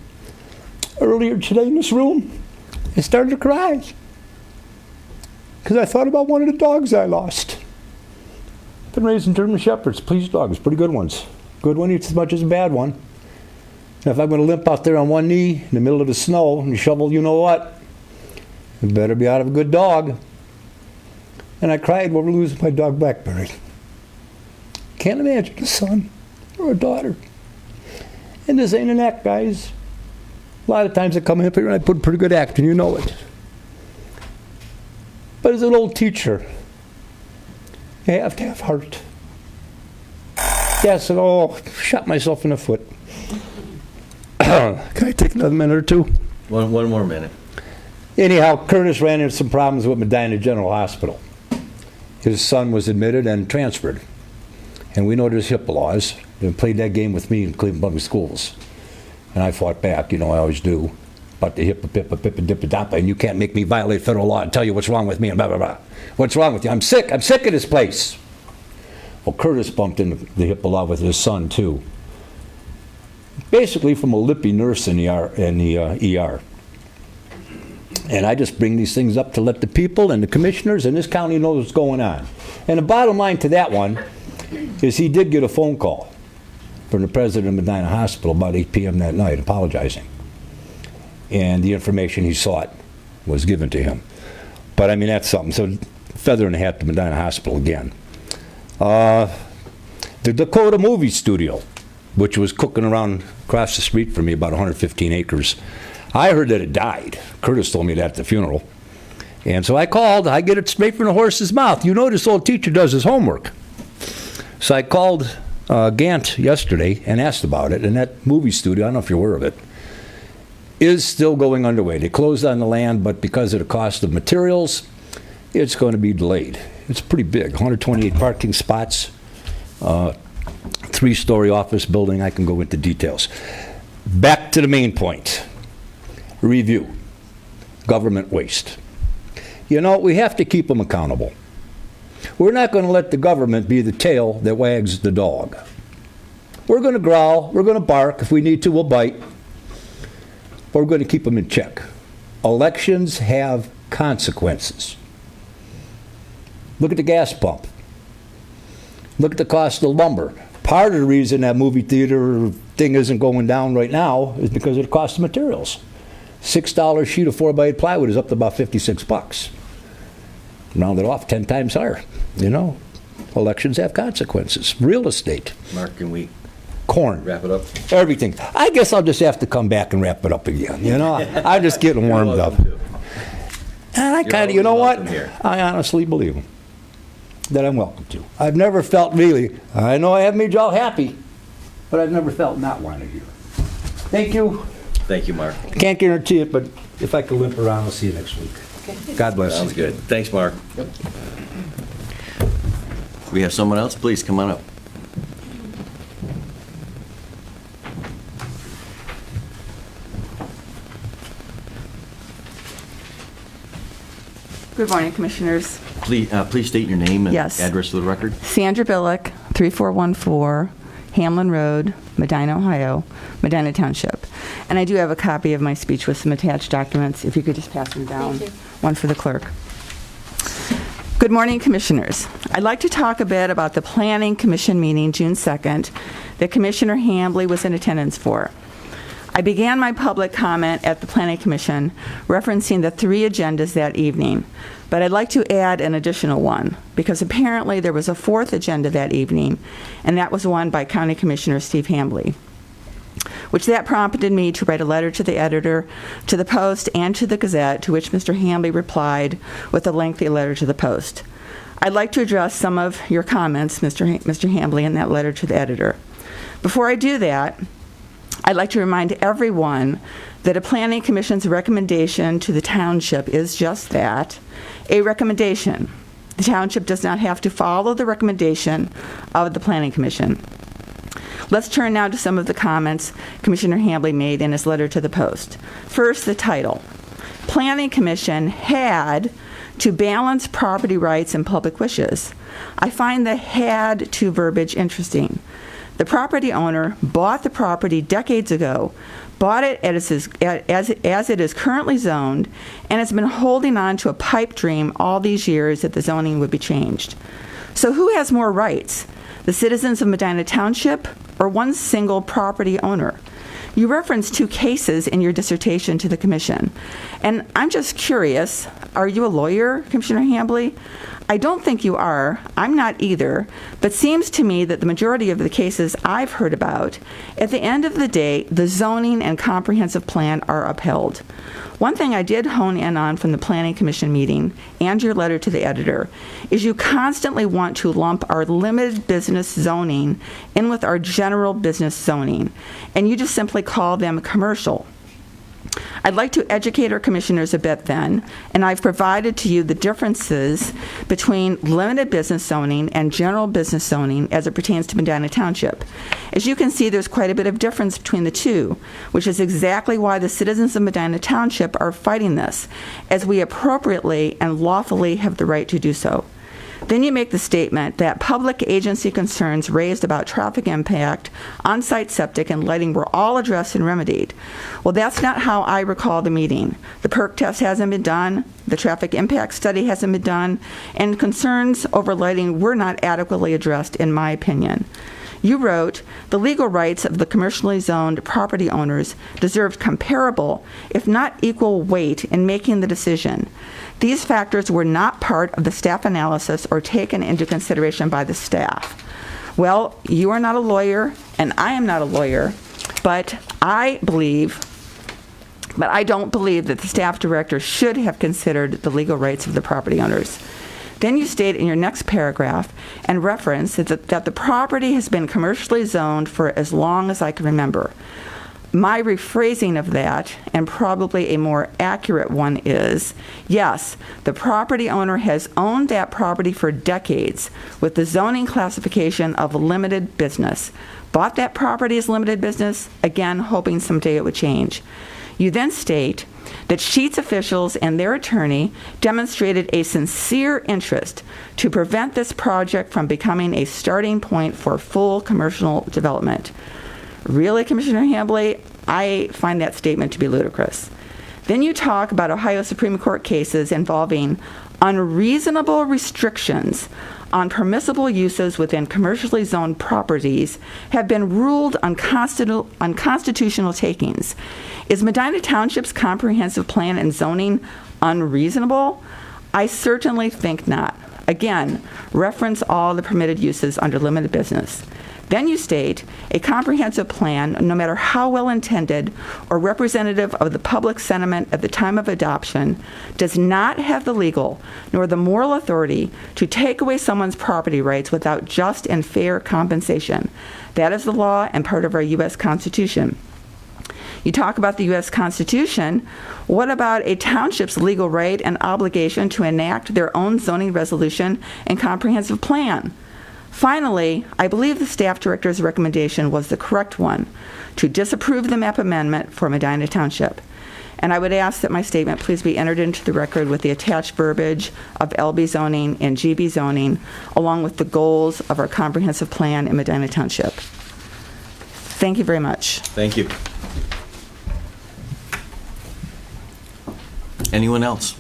Earlier today in this room, I started to cry because I thought about one of the dogs I lost. Been raising German Shepherds, police dogs, pretty good ones. Good one eats as much as a bad one. And if I'm going to limp out there on one knee in the middle of the snow and shovel, you know what? It better be out of a good dog. And I cried over losing my dog Blackberry. Can't imagine a son or a daughter. And this ain't an act, guys. A lot of times I come up here and I put a pretty good act, and you know it. But as an old teacher, you have to have heart. Yes, shot myself in the foot. Can I take another minute or two? One more minute. Anyhow, Curtis ran into some problems with Medina General Hospital. His son was admitted and transferred. And we know there's HIPAA laws. They played that game with me in Cleveland Public Schools. And I fought back, I always do. But the HIPAA, and you can't make me violate federal law and tell you what's wrong with me and blah, blah, blah. What's wrong with you? I'm sick of this place. Well, Curtis bumped into the HIPAA law with his son, too. Basically from a lippy nurse in the ER. And I just bring these things up to let the people and the commissioners in this county know what's going on. And the bottom line to that one is he did get a phone call from the president of Medina Hospital about 8 p.m. that night apologizing. And the information he sought was given to him. But I mean, that's something. So feather in the hat to Medina Hospital again. The Dakota Movie Studio, which was cooking around across the street from me, about 115 acres. I heard that it died. Curtis told me that at the funeral. And so I called. I get it straight from the horse's mouth. This old teacher does his homework. So I called Gant yesterday and asked about it. And that movie studio, I don't know if you're aware of it, is still going underway. They closed on the land, but because of the cost of materials, it's going to be delayed. It's pretty big, 128 parking spots, 3-story office building. I can go into details. Back to the main point. Review. Government waste. We have to keep them accountable. We're not going to let the government be the tail that wags the dog. We're going to growl. We're going to bark. If we need to, we'll bite. But we're going to keep them in check. Elections have consequences. Look at the gas pump. Look at the cost of lumber. Part of the reason that movie theater thing isn't going down right now is because of the cost of materials. $6 sheet of 4x8 plywood is up to about $56. Round it off 10 times higher. Elections have consequences. Real estate. Mark, can we corn. wrap it up? Everything. I guess I'll just have to come back and wrap it up again. I'm just getting warmed up. And I kind of, you know what? I honestly believe that I'm welcome to. I've never felt really, I know I have made y'all happy, but I've never felt not wanted here. Thank you. Thank you, Mark. Can't guarantee it, but if I can limp around, I'll see you next week. God bless you. Sounds good. Thanks, Mark. Yep. We have someone else? Please, come on up. Good morning, Commissioners. Please state your name and Yes. address for the record. Sandra Billick, 3414 Hamlin Road, Medina, Ohio, Medina Township. And I do have a copy of my speech with some attached documents, if you could just pass them down. Thank you. One for the clerk. Good morning, Commissioners. I'd like to talk a bit about the Planning Commission meeting June 2nd that Commissioner Hambley was in attendance for. I began my public comment at the Planning Commission referencing the 3 agendas that evening, but I'd like to add an additional one, because apparently there was a 4th agenda that evening, and that was one by County Commissioner Steve Hambley, which that prompted me to write a letter to the editor, to the Post, and to the Gazette, to which Mr. Hambley replied with a lengthy letter to the Post. I'd like to address some of your comments, Mr. Hambley, in that letter to the editor. Before I do that, I'd like to remind everyone that a Planning Commission's recommendation to the township is just that, a recommendation. The township does not have to follow the recommendation of the Planning Commission. Let's turn now to some of the comments Commissioner Hambley made in his letter to the Post. First, the title. Planning Commission had to balance property rights and public wishes. I find the "had to" verbiage interesting. The property owner bought the property decades ago, bought it as it is currently zoned, and has been holding on to a pipe dream all these years that the zoning would be changed. So who has more rights, the citizens of Medina Township or one single property owner? You referenced 2 cases in your dissertation to the Commission, and I'm just curious, are you a lawyer, Commissioner Hambley? I don't think you are. I'm not either, but seems to me that the majority of the cases I've heard about, at the end of the day, the zoning and comprehensive plan are upheld. One thing I did hone in on from the Planning Commission meeting and your letter to the editor is you constantly want to lump our limited business zoning in with our general business zoning, and you just simply call them commercial. I'd like to educate our commissioners a bit then, and I've provided to you the differences between limited business zoning and general business zoning as it pertains to Medina Township. As you can see, there's quite a bit of difference between the two, which is exactly why the citizens of Medina Township are fighting this, as we appropriately and lawfully have the right to do so. Then you make the statement that public agency concerns raised about traffic impact, on-site septic, and lighting were all addressed and remedied. Well, that's not how I recall the meeting. The perk test hasn't been done, the traffic impact study hasn't been done, and concerns over lighting were not adequately addressed, in my opinion. You wrote, the legal rights of the commercially zoned property owners deserved comparable, if not equal weight in making the decision. These factors were not part of the staff analysis or taken into consideration by the staff. Well, you are not a lawyer, and I am not a lawyer, but I don't believe that the staff director should have considered the legal rights of the property owners. Then you state in your next paragraph and reference that the property has been commercially zoned for as long as I can remember. My rephrasing of that, and probably a more accurate one, is, yes, the property owner has owned that property for decades with the zoning classification of limited business. Bought that property as limited business, again, hoping someday it would change. You then state that Sheets officials and their attorney demonstrated a sincere interest to prevent this project from becoming a starting point for full commercial development. Really, Commissioner Hambley? I find that statement to be ludicrous. Then you talk about Ohio Supreme Court cases involving unreasonable restrictions on permissible uses within commercially zoned properties have been ruled unconstitutional takings. Is Medina Township's comprehensive plan and zoning unreasonable? I certainly think not. Again, reference all the permitted uses under limited business. Then you state, a comprehensive plan, no matter how well intended or representative of the public sentiment at the time of adoption, does not have the legal nor the moral authority to take away someone's property rights without just and fair compensation. That is the law and part of our U.S. Constitution. You talk about the U.S. Constitution. What about a township's legal right and obligation to enact their own zoning resolution and comprehensive plan? Finally, I believe the staff director's recommendation was the correct one, to disapprove the map amendment for Medina Township. And I would ask that my statement please be entered into the record with the attached verbiage of LB zoning and GB zoning, along with the goals of our comprehensive plan in Medina Township. Thank you very much. Thank you. Anyone else?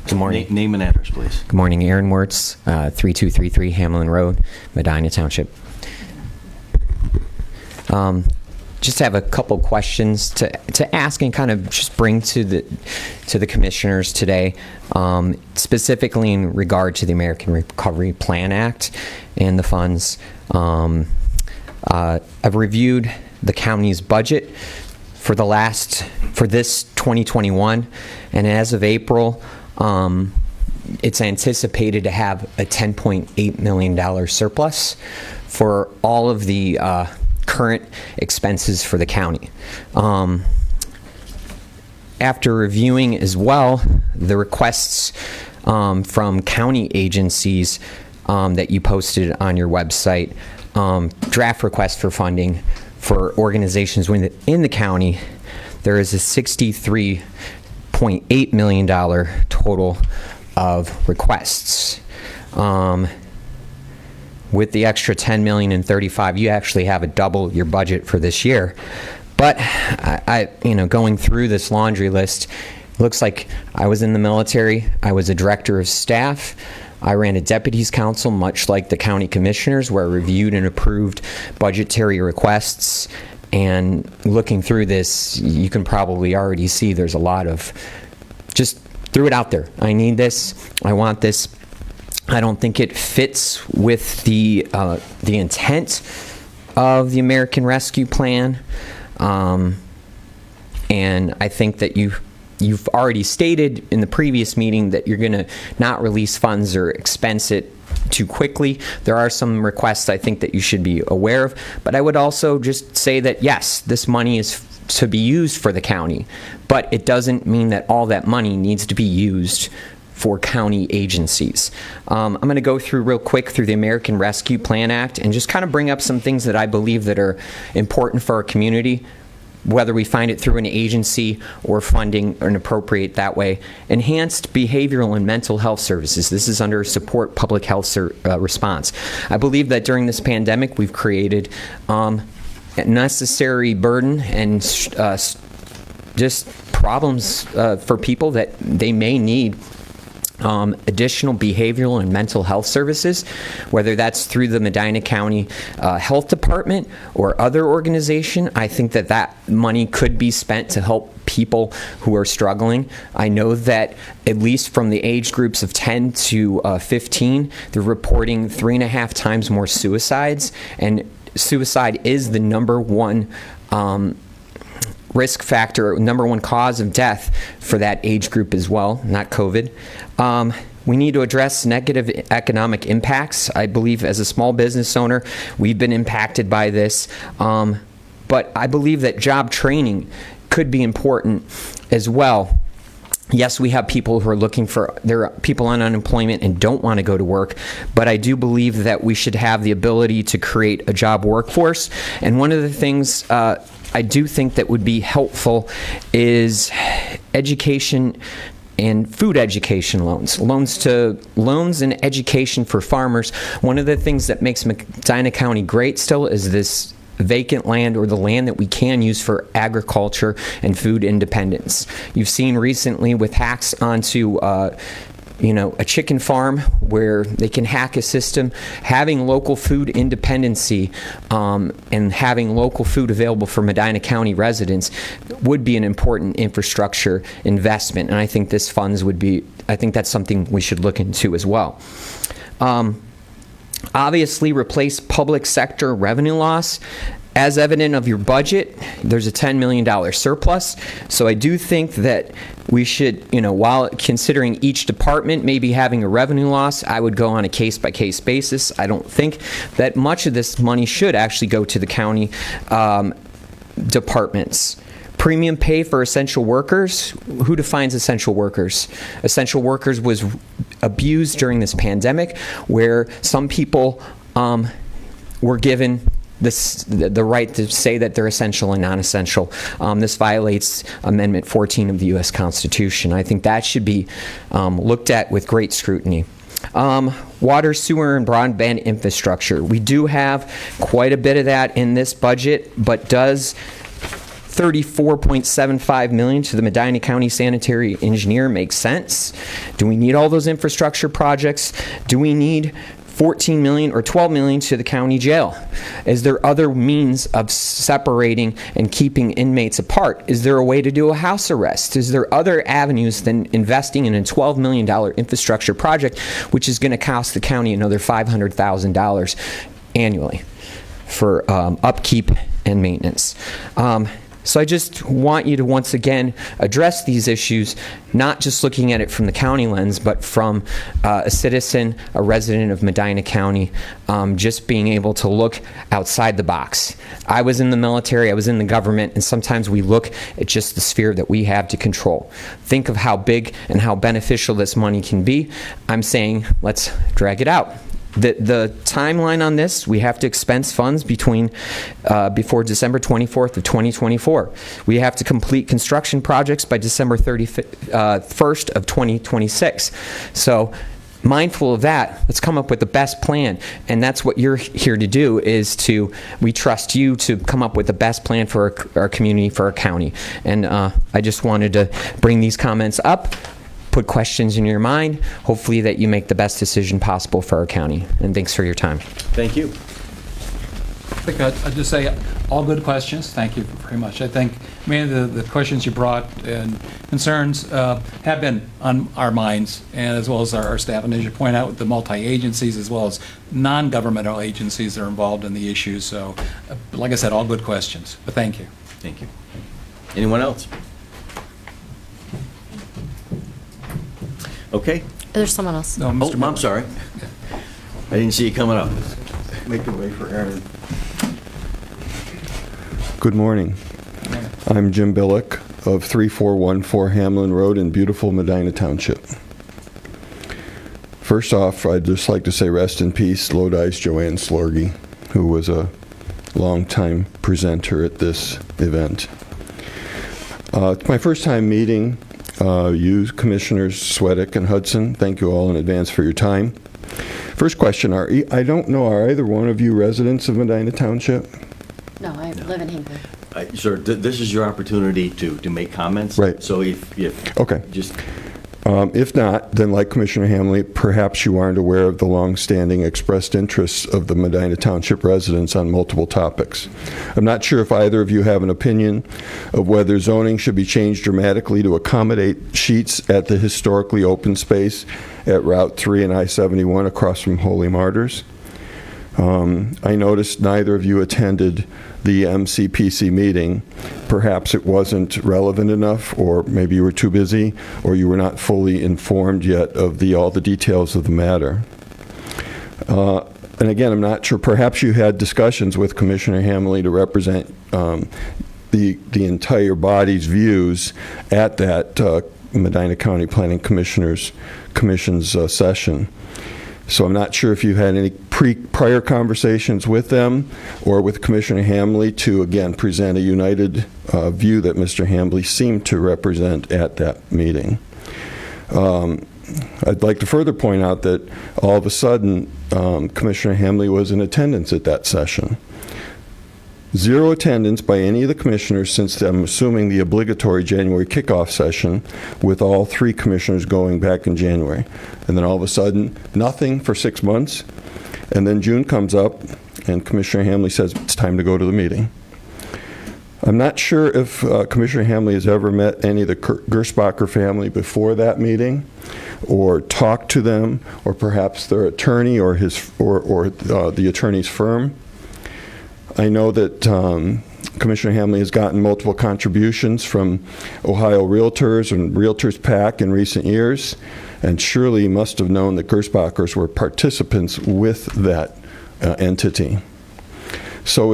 Good morning. Name and address, please. Good morning. Aaron Wirtz, 3233 Hamlin Road, Medina Township. Just have a couple questions to ask and kind of just bring to the commissioners today, specifically in regard to the American Recovery Plan Act and the funds. I've reviewed the county's budget for this 2021, and as of April, it's anticipated to have a $10.8 million surplus for all of the current expenses for the county. After reviewing as well the requests from county agencies that you posted on your website, draft requests for funding for organizations in the county, there is a $63.8 million total of requests. With the extra $10 million and $35, you actually have a double your budget for this year. But I going through this laundry list, looks like I was in the military. I was a director of staff. I ran a deputies council, much like the county commissioners, where I reviewed and approved budgetary requests. And looking through this, you can probably already see there's a lot of just threw it out there. I need this. I want this. I don't think it fits with the intent of the American Rescue Plan. And I think that you've already stated in the previous meeting that you're going to not release funds or expense it too quickly. There are some requests I think that you should be aware of, but I would also just say that yes, this money is to be used for the county, but it doesn't mean that all that money needs to be used for county agencies. I'm going to go through real quick through the American Rescue Plan Act and just kind of bring up some things that I believe that are important for our community, whether we find it through an agency or funding and appropriate that way. Enhanced behavioral and mental health services. This is under support public health response. I believe that during this pandemic, we've created a necessary burden and just problems for people that they may need additional behavioral and mental health services, whether that's through the Medina County Health Department or other organization. I think that money could be spent to help people who are struggling. I know that at least from the age groups of 10 to 15, they're reporting 3.5 times more suicides, and suicide is the number one risk factor, number one cause of death for that age group as well, not COVID. We need to address negative economic impacts. I believe as a small business owner, we've been impacted by this. But I believe that job training could be important as well. Yes, we have people who are there are people on unemployment and don't want to go to work, but I do believe that we should have the ability to create a job workforce. And one of the things I do think that would be helpful is education and food education loans and education for farmers. One of the things that makes Medina County great still is this vacant land, or the land that we can use for agriculture and food independence. You've seen recently with hacks onto a chicken farm where they can hack a system. Having local food independency and having local food available for Medina County residents would be an important infrastructure investment, and I think this funds would be, I think that's something we should look into as well. Obviously, replace public sector revenue loss. As evident of your budget, there's a $10 million surplus. So I do think that we should, while considering each department maybe having a revenue loss, I would go on a case-by-case basis. I don't think that much of this money should actually go to the county departments. Premium pay for essential workers. Who defines essential workers? Essential workers was abused during this pandemic, where some people were given the right to say that they're essential and non-essential. This violates Amendment 14 of the U.S. Constitution. I think that should be looked at with great scrutiny. Water, sewer, and broadband infrastructure. We do have quite a bit of that in this budget, but does $34.75 million to the Medina County Sanitary Engineer make sense? Do we need all those infrastructure projects? Do we need $14 million or $12 million to the county jail? Is there other means of separating and keeping inmates apart? Is there a way to do a house arrest? Is there other avenues than investing in a $12 million infrastructure project, which is going to cost the county another $500,000 annually for upkeep and maintenance? So I just want you to once again address these issues, not just looking at it from the county lens, but from a citizen, a resident of Medina County, just being able to look outside the box. I was in the military, I was in the government, and sometimes we look at just the sphere that we have to control. Think of how big and how beneficial this money can be. I'm saying let's drag it out. The timeline on this, we have to expense funds before December 24th of 2024. We have to complete construction projects by December 31st of 2026. So mindful of that, let's come up with the best plan. And that's what you're here to do, we trust you to come up with the best plan for our community, for our county. And I just wanted to bring these comments up, put questions in your mind, hopefully that you make the best decision possible for our county. And thanks for your time. Thank you. I think I'd just say all good questions. Thank you very much. I think many of the questions you brought and concerns have been on our minds, and as well as our staff. And as you point out, with the multi-agencies as well as non-governmental agencies that are involved in the issues. So, like I said, all good questions. But thank you. Thank you. Anyone else? Okay. There's someone else. No, Oh, Mr. I'm Miller. sorry. I didn't see you coming up. Make your way for Aaron. Good morning. I'm Jim Billick of 3414 Hamlin Road in beautiful Medina Township. First off, I'd just like to say rest in peace, Lodi's Joanne Slorgy, who was a longtime presenter at this event. It's my first time meeting you, Commissioners Swedick and Hudson. Thank you all in advance for your time. First question, I don't know, are either one of you residents of Medina Township? No, I live in Hinkley. Sir, this is your opportunity to make comments. Right. So if Okay. just If not, then like Commissioner Hamley, perhaps you aren't aware of the long-standing expressed interests of the Medina Township residents on multiple topics. I'm not sure if either of you have an opinion of whether zoning should be changed dramatically to accommodate sheets at the historically open space at Route 3 and I-71 across from Holy Martyrs. I noticed neither of you attended the MCPC meeting. Perhaps it wasn't relevant enough, or maybe you were too busy, or you were not fully informed yet of all the details of the matter. And again, I'm not sure, perhaps you had discussions with Commissioner Hamley to represent the entire body's views at that Medina County Planning Commission's session. So I'm not sure if you had any prior conversations with them or with Commissioner Hamley to, again, present a united view that Mr. Hamley seemed to represent at that meeting. I'd like to further point out that all of a sudden, Commissioner Hamley was in attendance at that session. Zero attendance by any of the commissioners since, I'm assuming, the obligatory January kickoff session, with all three commissioners going back in January. And then all of a sudden, nothing for 6 months. And then June comes up, and Commissioner Hamley says it's time to go to the meeting. I'm not sure if Commissioner Hamley has ever met any of the Gersbacher family before that meeting, or talked to them, or perhaps their attorney or the attorney's firm. I know that Commissioner Hamley has gotten multiple contributions from Ohio Realtors and Realtors PAC in recent years, and surely he must have known that Gersbachers were participants with that entity. So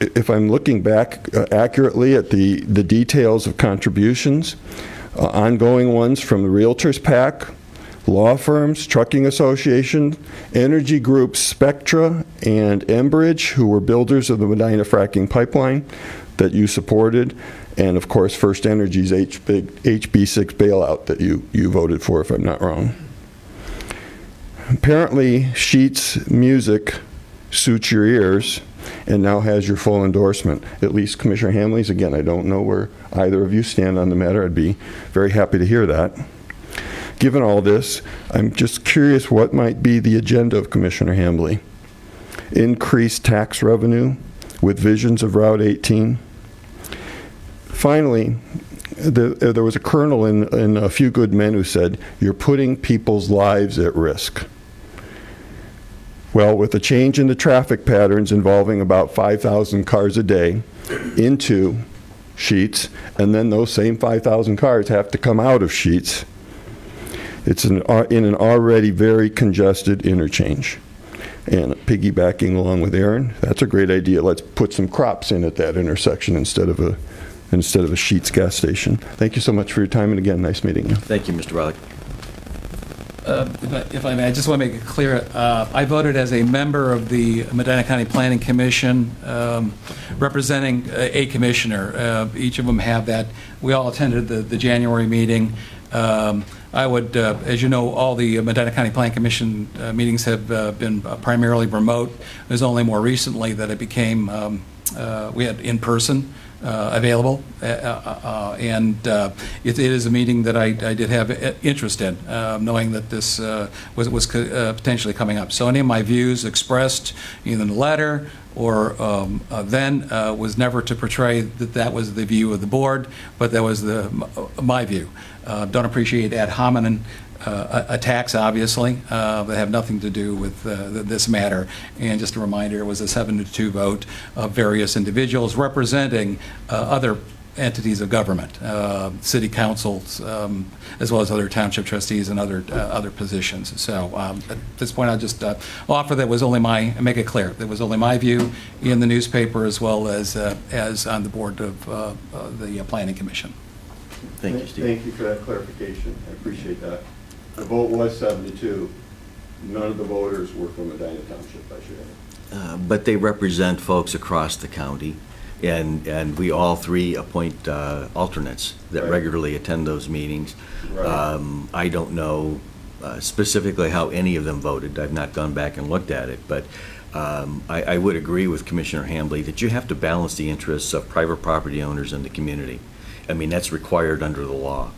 if I'm looking back accurately at the details of contributions, ongoing ones from the Realtors PAC, law firms, Trucking Association, energy groups Spectra and Enbridge, who were builders of the Medina fracking pipeline that you supported, and of course First Energy's HB6 bailout that you voted for, if I'm not wrong. Apparently, Sheets music suits your ears and now has your full endorsement. At least Commissioner Hamley's. Again, I don't know where either of you stand on the matter. I'd be very happy to hear that. Given all this, I'm just curious what might be the agenda of Commissioner Hamley. Increased tax revenue with visions of Route 18. Finally, there was a colonel in A Few Good Men who said, "You're putting people's lives at risk." Well, with a change in the traffic patterns involving about 5,000 cars a day into Sheets, and then those same 5,000 cars have to come out of Sheets. It's in an already very congested interchange. And piggybacking along with Aaron, that's a great idea. Let's put some crops in at that intersection instead of a Sheets gas station. Thank you so much for your time, and again, nice meeting you. Thank you, Mr. Relic. If I may, I just want to make it clear, I voted as a member of the Medina County Planning Commission, representing a commissioner. Each of them have that. We all attended the January meeting. I would, as you know, all the Medina County Planning Commission meetings have been primarily remote. It was only more recently that it became, we had in-person available, and it is a meeting that I did have interest in, knowing that this was potentially coming up. So any of my views expressed either in the letter or then was never to portray that that was the view of the board, but that was my view. Don't appreciate ad hominem attacks, obviously, that have nothing to do with this matter. And just a reminder, it was a 7-2 vote of various individuals representing other entities of government, city councils, as well as other township trustees and other positions. So at this point, I'll just offer that was only make it clear, that was only my view in the newspaper as well as on the board of the Planning Commission. Thank you, Steve. Thank you for that clarification. I appreciate that. The vote was 7-2. None of the voters were from Medina Township, I should add. But they represent folks across the county, and we all three appoint alternates that Right. regularly attend those meetings. Right. I don't know specifically how any of them voted. I've not gone back and looked at it, but I would agree with Commissioner Hambley that you have to balance the interests of private property owners and the community. I mean, that's required under the law.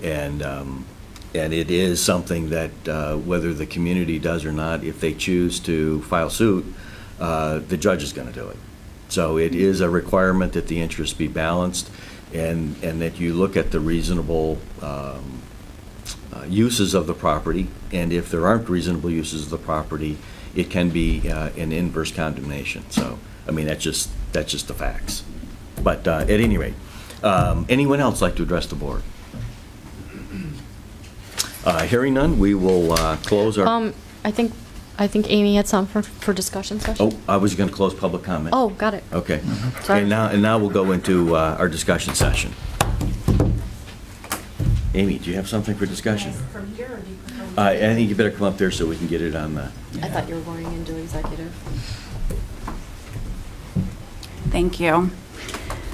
And it is something that whether the community does or not, if they choose to file suit, the judge is going to do it. So it is a requirement that the interests be balanced and that you look at the reasonable uses of the property. And if there aren't reasonable uses of the property, it can be an inverse condemnation. So, I mean, that's just the facts. But at any rate, anyone else like to address the board? Hearing none, we will close our... I think Amy had some for discussion session. Oh, I was going to close public comment. Oh, got it. Okay. Sorry. And now we'll go into our discussion session. Amy, do you have something for discussion? From here, or do you prefer? I think you better come up there so we can get it on the... I thought you were going into executive. Thank you.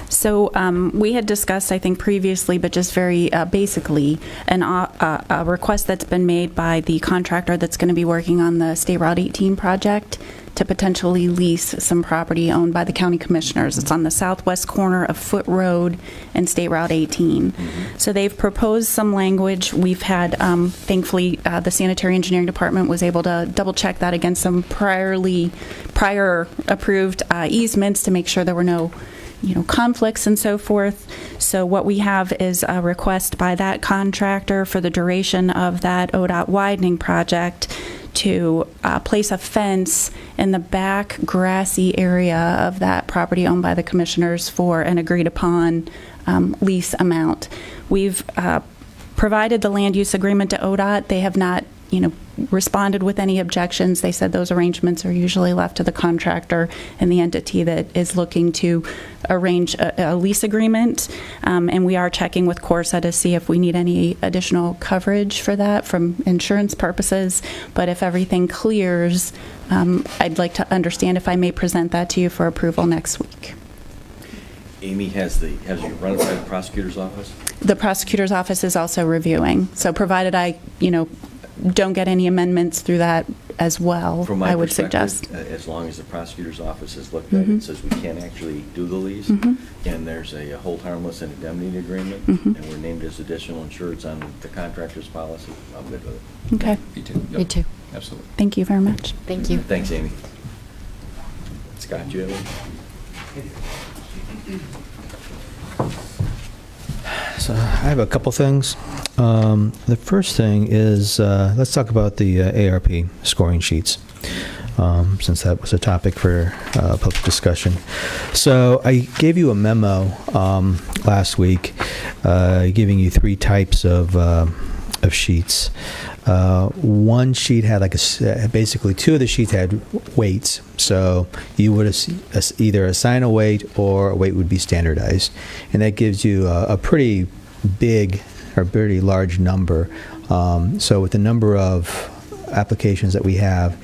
So we had discussed, I think, previously, but just very basically, a request that's been made by the contractor that's going to be working on the State Route 18 project to potentially lease some property owned by the county commissioners. It's on the southwest corner of Foot Road and State Route 18. So they've proposed some language. We've had, thankfully, the sanitary engineering department was able to double check that against some prior approved easements to make sure there were no conflicts and so forth. So what we have is a request by that contractor for the duration of that ODOT widening project to place a fence in the back grassy area of that property owned by the commissioners for an agreed upon lease amount. We've provided the land use agreement to ODOT. They have not responded with any objections. They said those arrangements are usually left to the contractor and the entity that is looking to arrange a lease agreement. And we are checking with Corsa to see if we need any additional coverage for that from insurance purposes. But if everything clears, I'd like to understand if I may present that to you for approval next week. Amy, has you run it by the prosecutor's office? The prosecutor's office is also reviewing. So provided I, don't get any amendments through that as well, From my I would perspective, suggest. as long as the prosecutor's office has looked at it, it says we can't actually do the lease, and there's a hold harmless and indemnity agreement, and we're named as additional insureds on the contractor's policy, I'm good with it. Okay. Me too. Yep. Me too. Absolutely. Thank you very much. Thank you. Thanks, Amy. Scott, you have any? So I have a couple things. The first thing is let's talk about the ARP scoring sheets. since that was a topic for public discussion. So I gave you a memo last week giving you 3 types of sheets. One sheet had basically 2 of the sheets had weights. So you would either assign a weight or a weight would be standardized. And that gives you a pretty big or pretty large number. So with the number of applications that we have,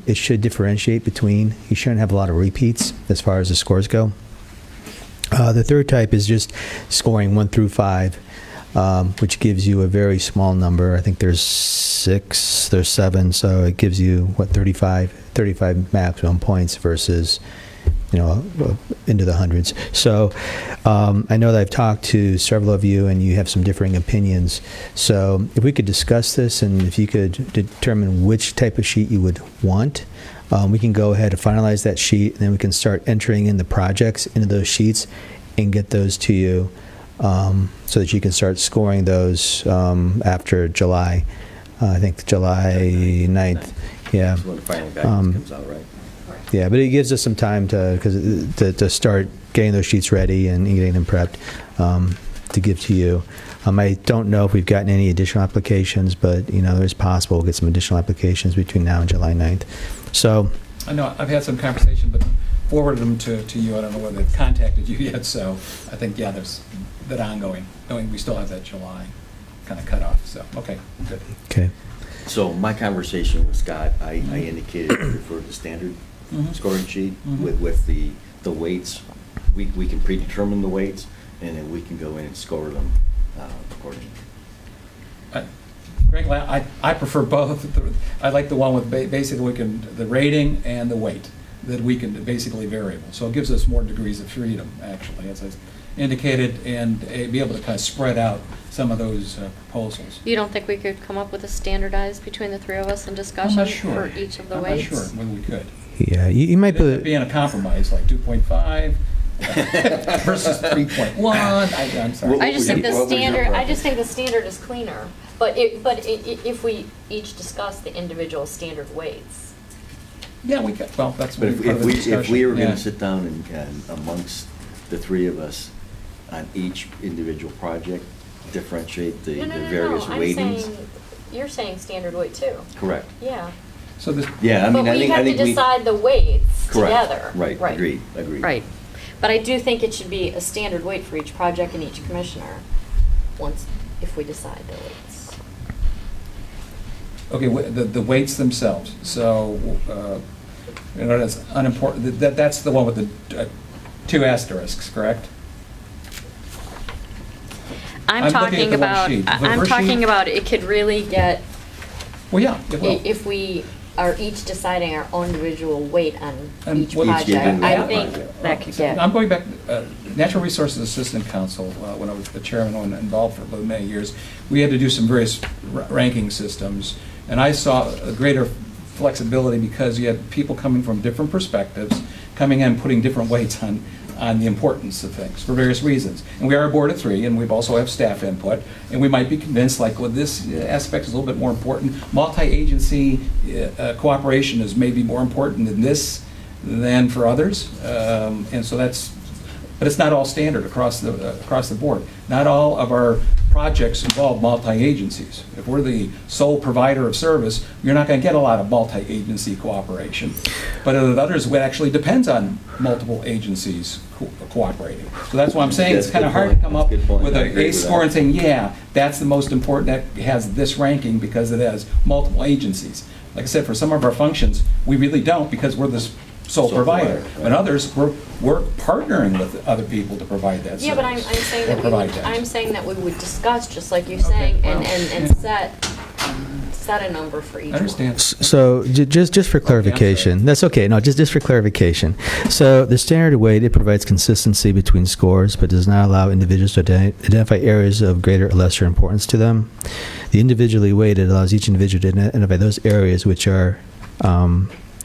it should differentiate between, you shouldn't have a lot of repeats as far as the scores go. The third type is just scoring 1 through 5, which gives you a very small number. I think there's 6, there's 7, so it gives you, 35 maximum points versus, into the hundreds. So I know that I've talked to several of you and you have some differing opinions. So if we could discuss this and if you could determine which type of sheet you would want, we can go ahead and finalize that sheet, and then we can start entering in the projects into those sheets and get those to you so that you can start scoring those after July. I think July 9th. Yeah. That's when the final guidance comes out, right? Yeah, but it gives us some time to start getting those sheets ready and getting them prepped to give to you. I don't know if we've gotten any additional applications, but it's possible we'll get some additional applications between now and July 9th. So I know I've had some conversation, but forwarded them to you. I don't know whether they've contacted you yet. So I think there's that ongoing, knowing we still have that July kind of cutoff. So okay, good. Okay. So my conversation with Scott, I indicated I prefer the standard scoring sheet with the weights. We can predetermine the weights, and then we can go in and score them accordingly. Frankly, I prefer both. I like the one with basically the rating and the weight that we can basically variable. So it gives us more degrees of freedom, actually, as I indicated, and be able to kind of spread out some of those proposals. You don't think we could come up with a standardized between the 3 of us in discussion for each of the weights? I'm not sure whether we could. Yeah, you might It'd be in a compromise, like 2.5 versus 3.1. I'm sorry. I just think the standard is cleaner. But if we each discuss the individual standard weights. Yeah, we could. Well, that's But part of the discussion. if we were going to sit down and amongst the 3 of us on each individual project, differentiate the various weightings. You're saying standard weight too. Correct. Yeah. So this. Yeah, I mean, But we have to decide the weights together. Right. Agreed. Right. But I do think it should be a standard weight for each project and each commissioner, if we decide the weights. Okay, the weights themselves. So, that's unimportant. That's the one with the 2 asterisks, correct? I'm talking about it could really get. Well, yeah. It will. If we are each deciding our own individual weight on each what- project, I think that could get. I'm going back, Natural Resources Assistant Council, when I was the chairman and involved for many years, we had to do some various ranking systems, and I saw a greater flexibility because you had people coming from different perspectives, coming in, putting different weights on the importance of things for various reasons. And we are a board of 3, and we also have staff input, and we might be convinced, like, well, this aspect is a little bit more important. Multi-agency cooperation is maybe more important in this than for others, and so but it's not all standard across the board. Not all of our projects involve multi-agencies. If we're the sole provider of service, you're not going to get a lot of multi-agency cooperation. But with others, it actually depends on multiple agencies cooperating. So that's why I'm saying it's kind of hard to come up with a score and saying, yeah, that's the most important, that has this ranking because it has multiple agencies. Like I said, for some of our functions, we really don't because we're the sole provider. But others, we're partnering with other people to provide that service. Yeah, but I'm saying that we would discuss, just like you're saying, and set a number for each. I understand. One. So just for clarification, that's okay. No, just for clarification. So the standard weight, it provides consistency between scores, but does not allow individuals to identify areas of greater or lesser importance to them. The individually weighted allows each individual to identify those areas which are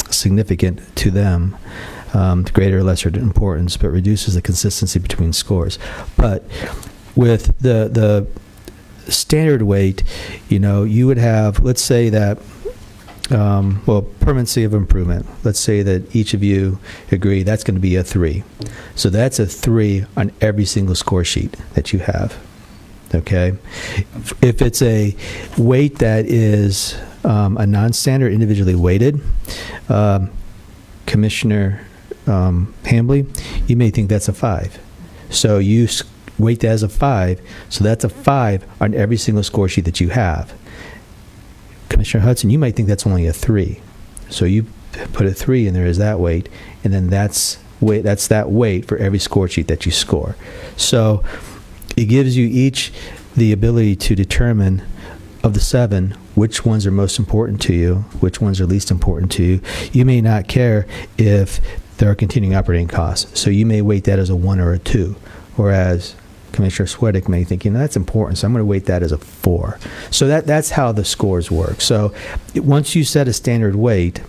significant to them, greater or lesser importance, but reduces the consistency between scores. But with the standard weight, you would have, let's say that permanency of improvement. Let's say that each of you agree that's going to be a 3. So that's a 3 on every single score sheet that you have. Okay? If it's a weight that is a non-standard, individually weighted, Commissioner Hambley, you may think that's a 5. So you weight that as a 5, so that's a 5 on every single score sheet that you have. Commissioner Hudson, you might think that's only a 3. So you put a 3 in there as that weight, and then that's that weight for every score sheet that you score. So it gives you each the ability to determine, of the 7, which ones are most important to you, which ones are least important to you. You may not care if there are continuing operating costs, so you may weight that as a 1 or a 2, whereas Commissioner Swedick may think, that's important, so I'm going to weight that as a 4. So that's how the scores work. So once you set a standard weight,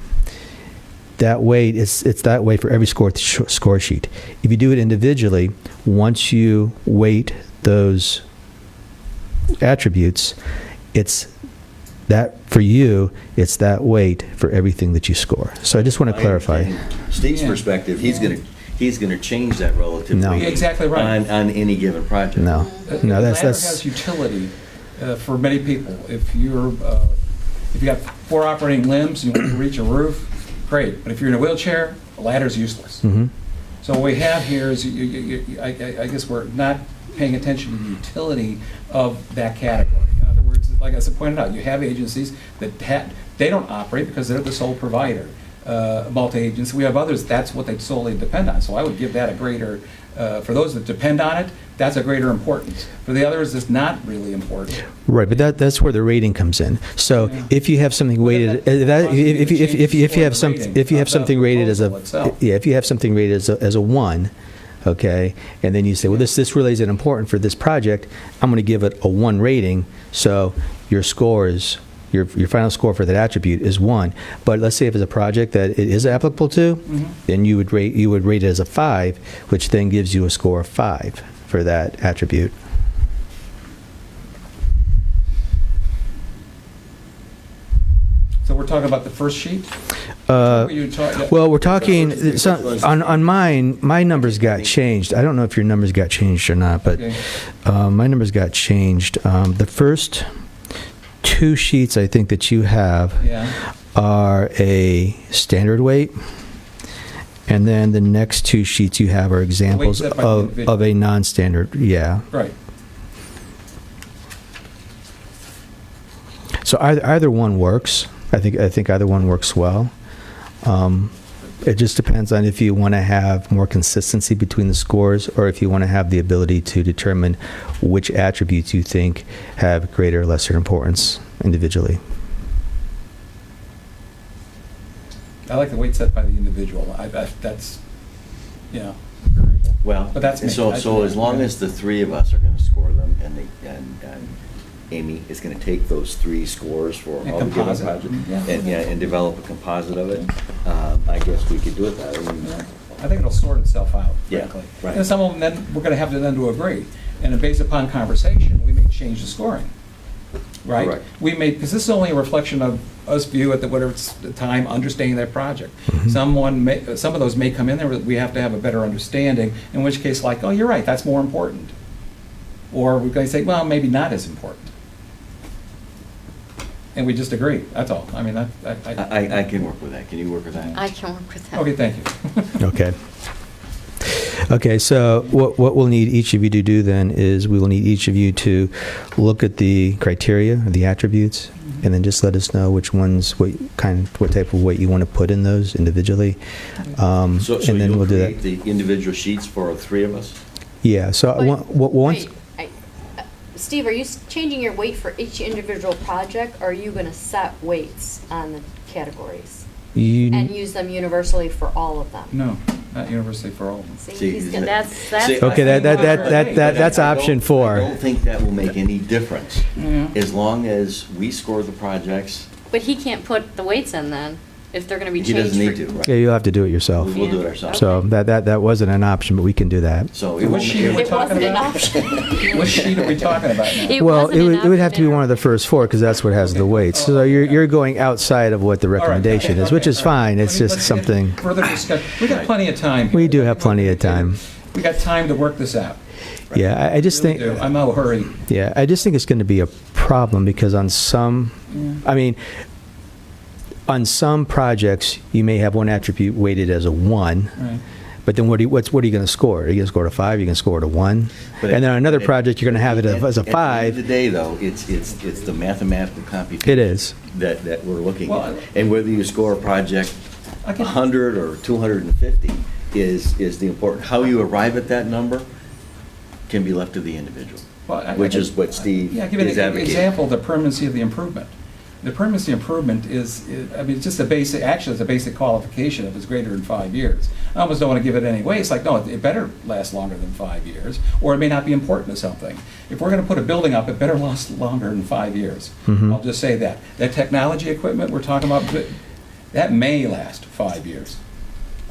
that weight it's that weight for every score sheet. If you do it individually, once you weight those attributes, it's that for you, it's that weight for everything that you score. So I just want to clarify. Steve's perspective, he's going to change that relative No. weighting Exactly right. on any given project. No, Ladder has utility for many people. If you got 4 operating limbs, you want to reach a roof, great. But if you're in a wheelchair, a ladder's useless. Mhm. So what we have here is, I guess we're not paying attention to the utility of that category. In other words, like I pointed out, you have agencies that they don't operate because they're the sole provider. Multi-agency. We have others, that's what they solely depend on. So I would give that a greater, for those that depend on it, that's a greater importance. For the others, it's not really important. Right, but that's where the rating comes in. So if you have something weighted, if you have something rated as a 1, okay, and then you say, well, this really isn't important for this project, I'm going to give it a 1 rating. So your score is. Your final score for that attribute is 1. But let's say if it's a project that it is applicable to, then you would rate it as a 5, which then gives you a score of 5 for that attribute. So we're talking about the first sheet? Well, we're talking on mine. My numbers got changed. I don't know if your numbers got changed or not, but my numbers got changed. The first 2 sheets I think that you have are a standard weight, and then the next 2 sheets you have are examples of a non-standard. Yeah. Right. So either one works. I think either one works well. It just depends on if you want to have more consistency between the scores, or if you want to have the ability to determine which attributes you think have greater or lesser importance individually. I like the weight set by the individual. That's, variable. Well, But that's me. so as long as the 3 of us are going to score them, and Amy is going to take those 3 scores for all the given composite. projects Yeah. and develop a composite of it, I guess we could do it that way. I think it'll sort itself out, Yeah, frankly. right. And some of them, then, we're going to have to then to agree. And based upon conversation, we may change the scoring, right? Correct. We may, because this is only a reflection of us view at whatever it's the time, understanding that project. Some of those may come in there, we have to have a better understanding, in which case, like, oh, you're right, that's more important. Or we're going to say, well, maybe not as important. And we just agree, that's all. I mean, I can work with that. Can you work with that? I can work with that. Okay, thank you. Okay. Okay, so what we'll need each of you to do then is we will need each of you to look at the criteria, the attributes, and then just let us know which ones, what type of weight you want to put in those individually. So and then you'll we'll do create that. the individual sheets for 3 of us? Yeah. So once. Wait, Steve, are you changing your weight for each individual project, or are you going to set weights on the categories and use them universally for all of them? No, not universally for all of them. See, that's Okay, that's option 4. I don't think that will make any difference, as long as we score the projects. But he can't put the weights in then. if they're gonna be He changed. doesn't need for- to, right? Yeah, you'll have to do it yourself. We'll do it ourselves. So that wasn't an option, but we can do that. So What sheet are we It talking wasn't an about? option. What sheet are we talking about now? It Well, wasn't it an would have to be option one of the first four, because that's what has the weights. So you're going outside of what the recommendation is, which is fine. It's just Let's get something, Further discussion. We got plenty of time. we here. do have plenty of time. We got time to work this out. Yeah, I just Really think, do. I'm no hurry. yeah, I just think it's going to be a problem, because on some, I mean, on some projects, you may have one attribute weighted as a 1, Right. but then what are you going to score? Are you going to score it a 5? You're going to score it a 1? But And then on another at- project, you're going to have it as a At the 5. end of the day, though, it's the mathematical computation. It is. That we're looking Well, at. And whether you score a project I can- 100 or 250 is the important. How you arrive at that number can be left to the individual, Well, which is what Steve Yeah, give you is an advocating. example, the permanency of the improvement. The permanency improvement is, I mean, it's just a basic, actually, it's a basic qualification if it's greater than 5 years. I almost don't want to give it any weight. It's like, no, it better last longer than 5 years, or it may not be important to something. If we're going to put a building up, it better last longer than 5 years. I'll just say that. That technology equipment we're talking about, that may last 5 years.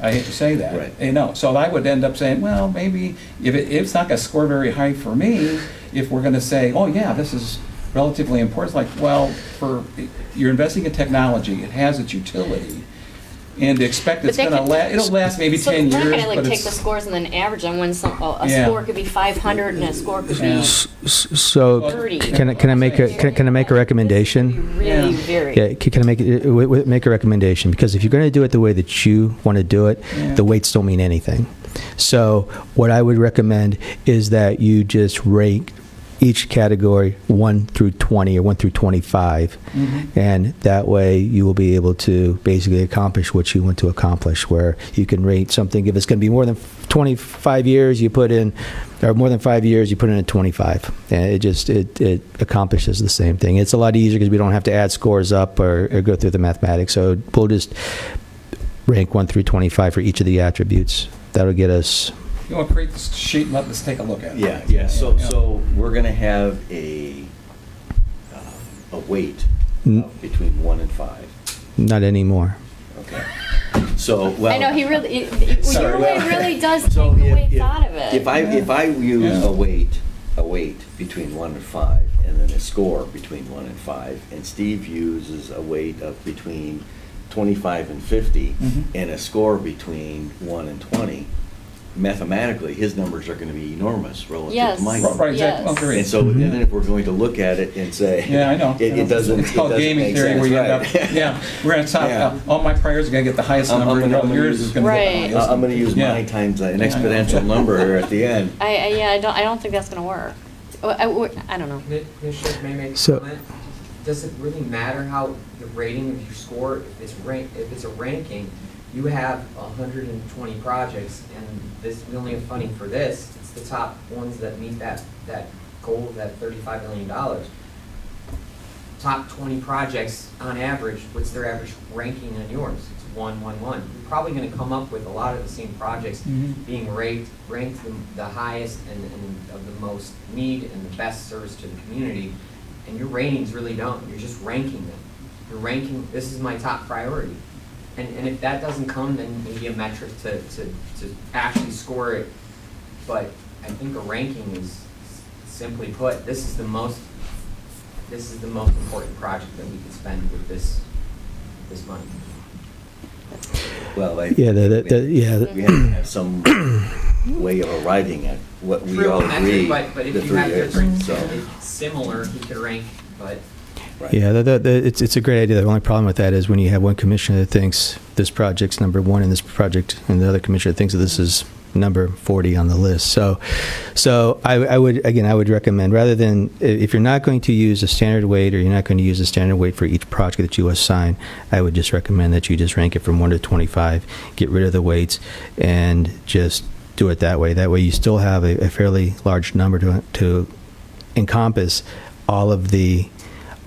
I hate to say that. Right. You know, so I would end up saying, well, maybe if it's not going to score very high for me, if we're going to say, oh yeah, this is relatively important, it's like, well, you're investing in technology, it has its utility, and to expect it's But going to they could- it'll last maybe So 10 they're years, not gonna like but take it's. the scores and then average them when a Yeah. score could be 500 and a score could Yeah. be So 30. can I make a recommendation? really Yeah. very. Yeah, can I make a recommendation? Because if you're going to do it the way that you want to do it, Yeah. the weights don't mean anything. So what I would recommend is that you just rank each category 1 through 20 or 1 through 25, and that way you will be able to basically accomplish what you want to accomplish, where you can rate something. If it's going to be more than 25 years, you put in, or more than 5 years, you put in a 25. And it accomplishes the same thing. It's a lot easier because we don't have to add scores up or go through the mathematics. So we'll just rank 1 through 25 for each of the attributes. That'll get us. You want to create this sheet and let us take a look at it. Yeah. So we're going to have a weight between 1 and 5. Not anymore. Okay. So, well. I know, he really, Sorry, your well, way really does so take the if- weights if- out of it. If I use Yeah. a weight between 1 and 5, and then a score between 1 and 5, and Steve uses a weight of between 25 and 50, and a score between 1 and 20, mathematically, his numbers are going to be enormous relative Yes. to my Right, numbers. right, exactly. Yes. Agreed. And so then if we're going to look at it and say. Yeah, I know. It doesn't. It's called it doesn't gaming make theory, sense, where you end right. up, yeah, we're going to top, Yeah. all my priors are going to get the highest I'm number, and gonna yours use- is going to get Right. the highest. I'm going to use Yeah. mine times an Yeah, I know. exponential number here at the end. I don't think that's gonna work. I don't know. Commissioner, may I make a So- comment? Does it really matter how the rating of your score, if it's a ranking, you have 120 projects, and we only have funding for this, it's the top ones that meet that goal, that $35 million. Top 20 projects, on average, what's their average ranking on yours? It's 1, 1, 1. You're probably gonna come up with a lot of the same projects being ranked the highest and of the most need and the best service to the community, and your ratings really don't. You're just ranking them. You're ranking, this is my top priority. And if that doesn't come, then maybe a metric to actually score it. But I think a ranking is, simply put, this is the most important project that we could spend with this money. Well, Yeah, we have to have some way of arriving at what we True all metric, agree but the if you 3 have is. different, So, similar, you could rank, but right. Yeah, it's a great idea. The only problem with that is when you have one commissioner that thinks this project's number 1 and this project, and the other commissioner thinks that this is number 40 on the list. So I would recommend, rather than, if you're not going to use a standard weight, or you're not going to use a standard weight for each project that you assign, I would just recommend that you just rank it from 1 to 25, get rid of the weights, and just do it that way. That way you still have a fairly large number to encompass all of the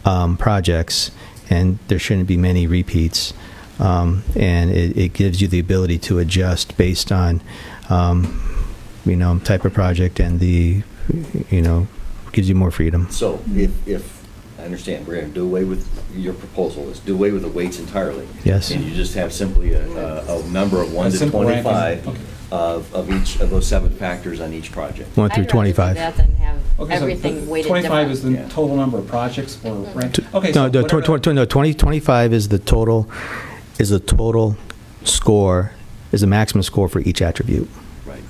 projects, and there shouldn't be many repeats. And it gives you the ability to adjust based on, type of project, and gives you more freedom. So if I understand, we're going to do away with, your proposal is do away with the weights entirely. Yes. And you just have simply a number of 1 A to simple ranking. 25 Okay. of each of those 7 factors on each project. 1 through I'd rather do 25. that than have Okay, so everything weighted 25 is different. the total number of projects for rank. Okay, No, so no, whatever- 25 is the total score, is the maximum score for each attribute. Right.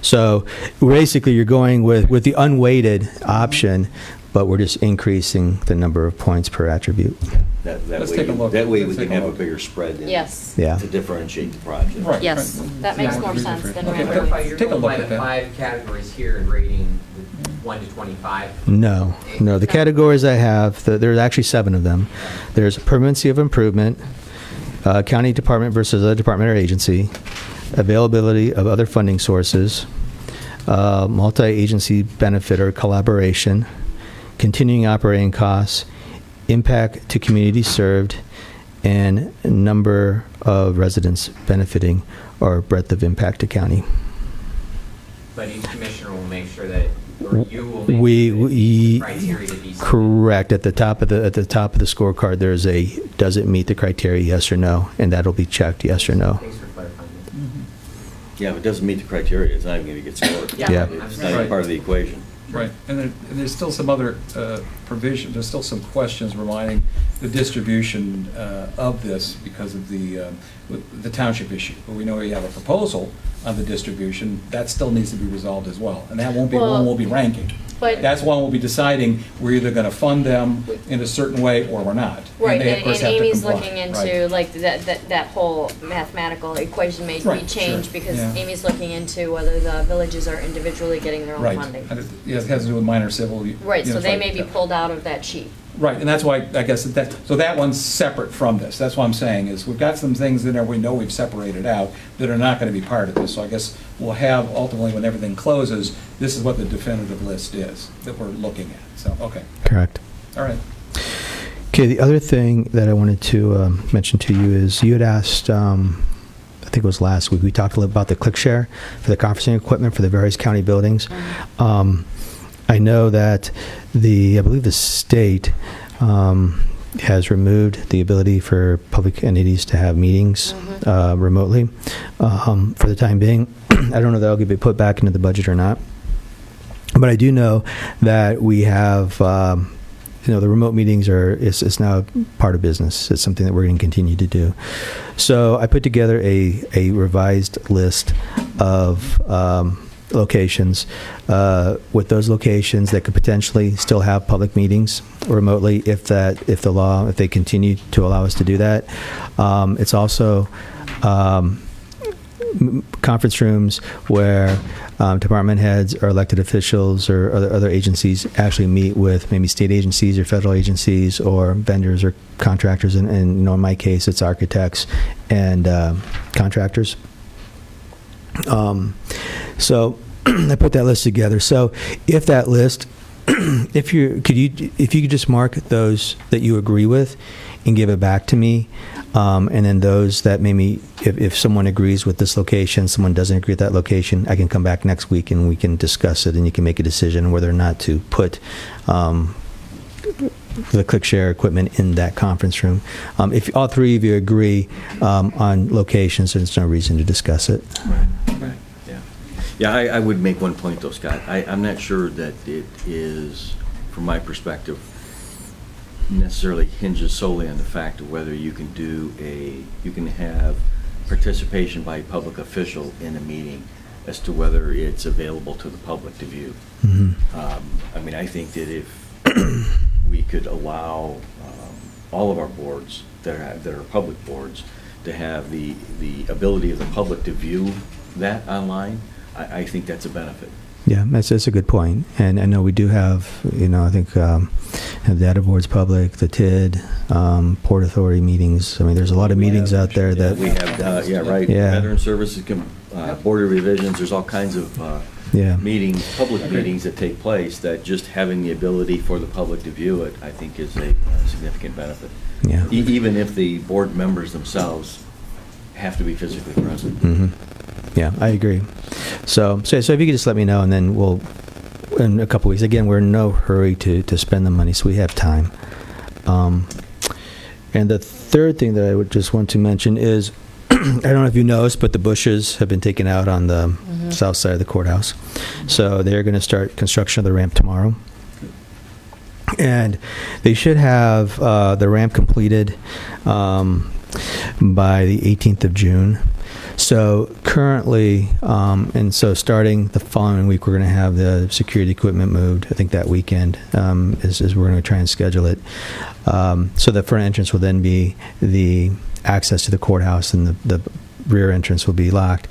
So basically, you're going with the unweighted option, but we're just increasing the number of points per attribute. That Let's way, take a look. that way we Let's can take a have a look. bigger spread in Yes. Yeah. to differentiate the project. Right. Yes, right. that makes Yeah, more we're sense different. than Okay, ranking. take- Clarify, you're take a going look by at the that. 5 categories here and rating the 1 to 25? No. The categories I have, there's actually 7 of them. There's permanency of improvement, county department versus other department or agency, availability of other funding sources, multi-agency benefit or collaboration, continuing operating costs, impact to communities served, and number of residents benefiting or breadth of impact to county. But each commissioner will make sure that, or you will make We, sure that we the criteria to be submitted. correct, at the top of the scorecard, there's a, does it meet the criteria, yes or no, and that'll be checked, yes or no. Thanks for clarifying that. Yeah, if it doesn't meet the criteria, it's not even going to get scored. Yeah. It's not even part of the equation. Right, and there's still some other provision, there's still some questions reminding the distribution of this because of the township issue. But we know we have a proposal on the distribution, that still needs to be resolved as well. And that won't be, one Well, we'll be ranking. but- That's one we'll be deciding, we're either going to fund them in a certain way or we're not. Right, they, of and course, have to Amy's comply. looking Right. into, like, that whole mathematical equation may be Right, changed sure, because yeah. Amy's looking into whether the villages are individually getting their own Right, funding. and it has to do with minor civil. Right, so they may be yeah. pulled out of that sheet. Right, and that's why, I guess, so that one's separate from this. That's what I'm saying, is we've got some things in there we know we've separated out that are not going to be part of this. So I guess we'll have, ultimately, when everything closes, this is what the definitive list is that we're looking at. So, okay, Correct. all right. Okay, the other thing that I wanted to mention to you is you had asked, I think it was last week, we talked a little about the ClickShare for the conferencing equipment for the various county buildings. I know that I believe the state has removed the ability for public entities to have meetings remotely for the time being. I don't know if that'll be put back into the budget or not. But I do know that we have, the remote meetings it's now part of business. It's something that we're going to continue to do. So I put together a revised list of locations, with those locations that could potentially still have public meetings remotely if they continue to allow us to do that. It's also conference rooms where department heads or elected officials or other agencies actually meet with maybe state agencies or federal agencies or vendors or contractors. And in my case, it's architects and contractors. So I put that list together. So if that list, if you could just mark those that you agree with and give it back to me, and then those that maybe if someone agrees with this location, someone doesn't agree with that location, I can come back next week and we can discuss it and you can make a decision whether or not to put the ClickShare equipment in that conference room. If all three of you agree on locations, there's no reason to discuss it. Right. Yeah, I would make one point though, Scott. I'm not sure that it is, from my perspective, necessarily hinges solely on the fact of whether you can have participation by a public official in a meeting as to whether it's available to the public to view. Mm-hmm. I think that if we could allow all of our boards that are public boards to have the ability of the public to view that online, I think that's a benefit. Yeah, that's a good point. And I know we do have, I think have data boards public, the TID, Port Authority meetings. There's a lot of meetings out there that We have, Veteran Services, Board of Revisions, there's all kinds of meetings, public meetings that take place that just having the ability for the public to view it, I think is a significant benefit. Yeah. Even if the board members themselves have to be physically present. Mm-hmm. Yeah, I agree. So if you could just let me know, and then we'll in a couple weeks. Again, we're in no hurry to spend the money, so we have time. And the third thing that I would just want to mention is, I don't know if you noticed, but the bushes have been taken out on the south side of the courthouse. So they're going to start construction of the ramp tomorrow. And they should have the ramp completed by the 18th of June. So currently, and so starting the following week, we're going to have the security equipment moved. I think that weekend is we're going to try and schedule it. So the front entrance will then be the access to the courthouse, and the rear entrance will be locked.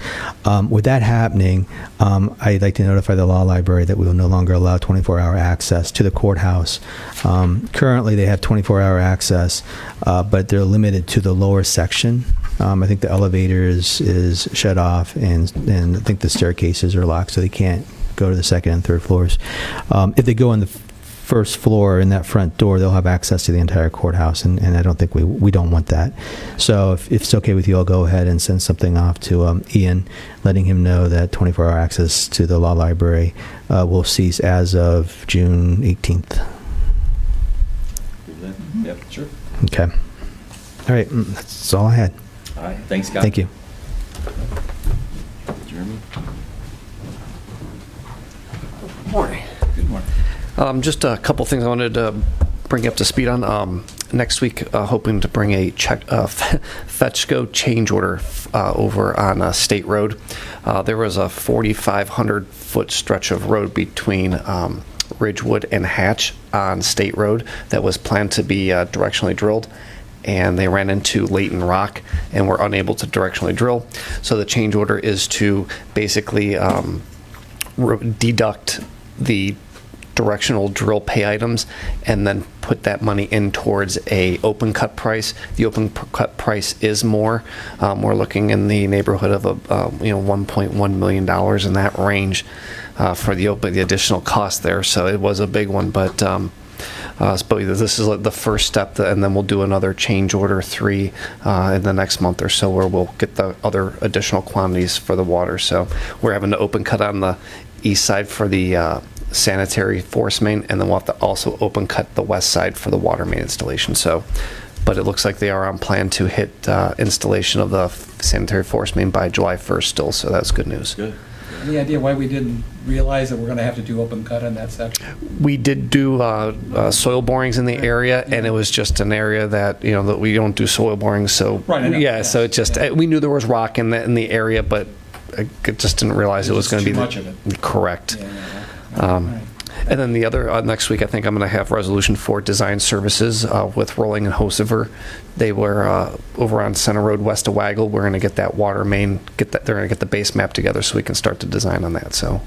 With that happening, I'd like to notify the law library that we will no longer allow 24-hour access to the courthouse. Currently, they have 24-hour access, but they're limited to the lower section. I think the elevator is shut off, and I think the staircases are locked, so they can't go to the second and third floors. If they go on the first floor in that front door, they'll have access to the entire courthouse, and I don't think we don't want that. So if it's okay with you, I'll go ahead and send something off to Ian, letting him know that 24-hour access to the law library will cease as of June 18th. Yep, sure. Okay. All right, that's all I had. All right, thanks, Scott. Thank you. Jeremy? Morning. Good morning. Just a couple things I wanted to bring you up to speed on. Next week, hoping to bring a Fetchco change order over on State Road. There was a 4,500-foot stretch of road between Ridgewood and Hatch on State Road that was planned to be directionally drilled, and they ran into Leighton Rock and were unable to directionally drill. So the change order is to basically deduct the directional drill pay items and then put that money in towards a open cut price. The open cut price is more. We're looking in the neighborhood of $1.1 million in that range for the additional cost there. So it was a big one, but this is the first step, and then we'll do another change order 3 in the next month or so, where we'll get the other additional quantities for the water. So we're having to open cut on the east side for the sanitary force main, and then we'll have to also open cut the west side for the water main installation. So, but it looks like they are on plan to hit installation of the sanitary force main by July 1st still, so that's good news. Good. Any idea why we didn't realize that we're going to have to do open cut in that section? We did do soil borings in the area, and it was just an area that that we don't do soil borings. So Right, I know. yeah, so it just we knew there was rock in the area, but I just didn't realize it was going to be too much of it. Correct. Yeah. And then the other, next week, I think I'm going to have resolution for design services with Rolling and Hosever. They were over on Center Road west of Waggle. We're going to get that water main, they're going to get the base map together so we can start to design on that. So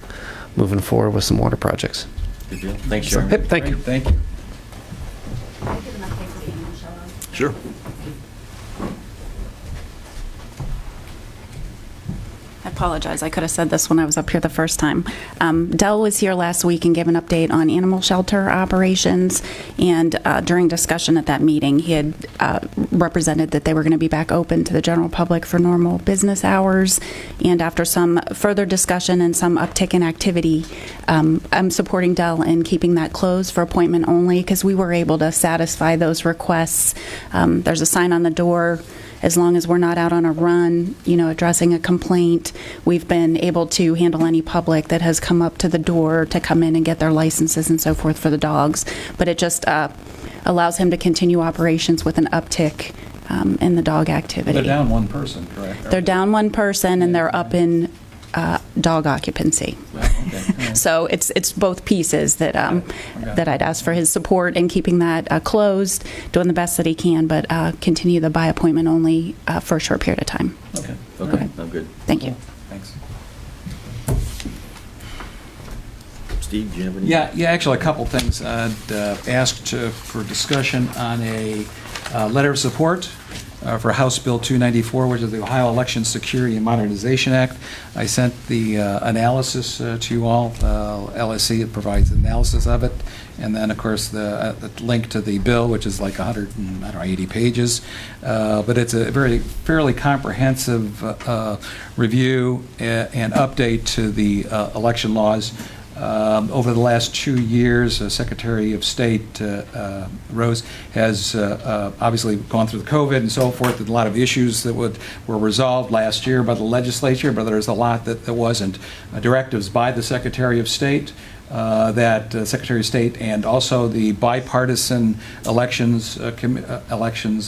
moving forward with some water projects. Good deal. Thanks, Jeremy. Yep, thank you. Thank you. Sure. I apologize. I could have said this when I was up here the first time. Dell was here last week and gave an update on animal shelter operations. And during discussion at that meeting, he had represented that they were going to be back open to the general public for normal business hours. And after some further discussion and some uptick in activity, I'm supporting Dell in keeping that closed for appointment only, because we were able to satisfy those requests. There's a sign on the door. As long as we're not out on a run, addressing a complaint, we've been able to handle any public that has come up to the door to come in and get their licenses and so forth for the dogs. But it just allows him to continue operations with an uptick in the dog activity. They're down one person, correct? They're down one person, and they're up in dog occupancy. Okay. So it's both pieces that that I'd ask for his support in keeping that closed, doing the best that he can, but continue the by appointment only for a short period of time. Okay. Okay, I'm good. Thank you. Thanks. Steve, do you have any? Yeah, actually, a couple things. I'd asked for discussion on a letter of support for House Bill 294, which is the Ohio Election Security and Modernization Act. I sent the analysis to you all. LSC, it provides analysis of it. And then, of course, the link to the bill, which is like 180 pages. But it's a fairly comprehensive review and update to the election laws over the last 2 years, Secretary of State Rose has obviously gone through the COVID and so forth, and a lot of issues that were resolved last year by the legislature, but there's a lot that wasn't. Directives by the Secretary of State, that Secretary of State and also the Bipartisan Elections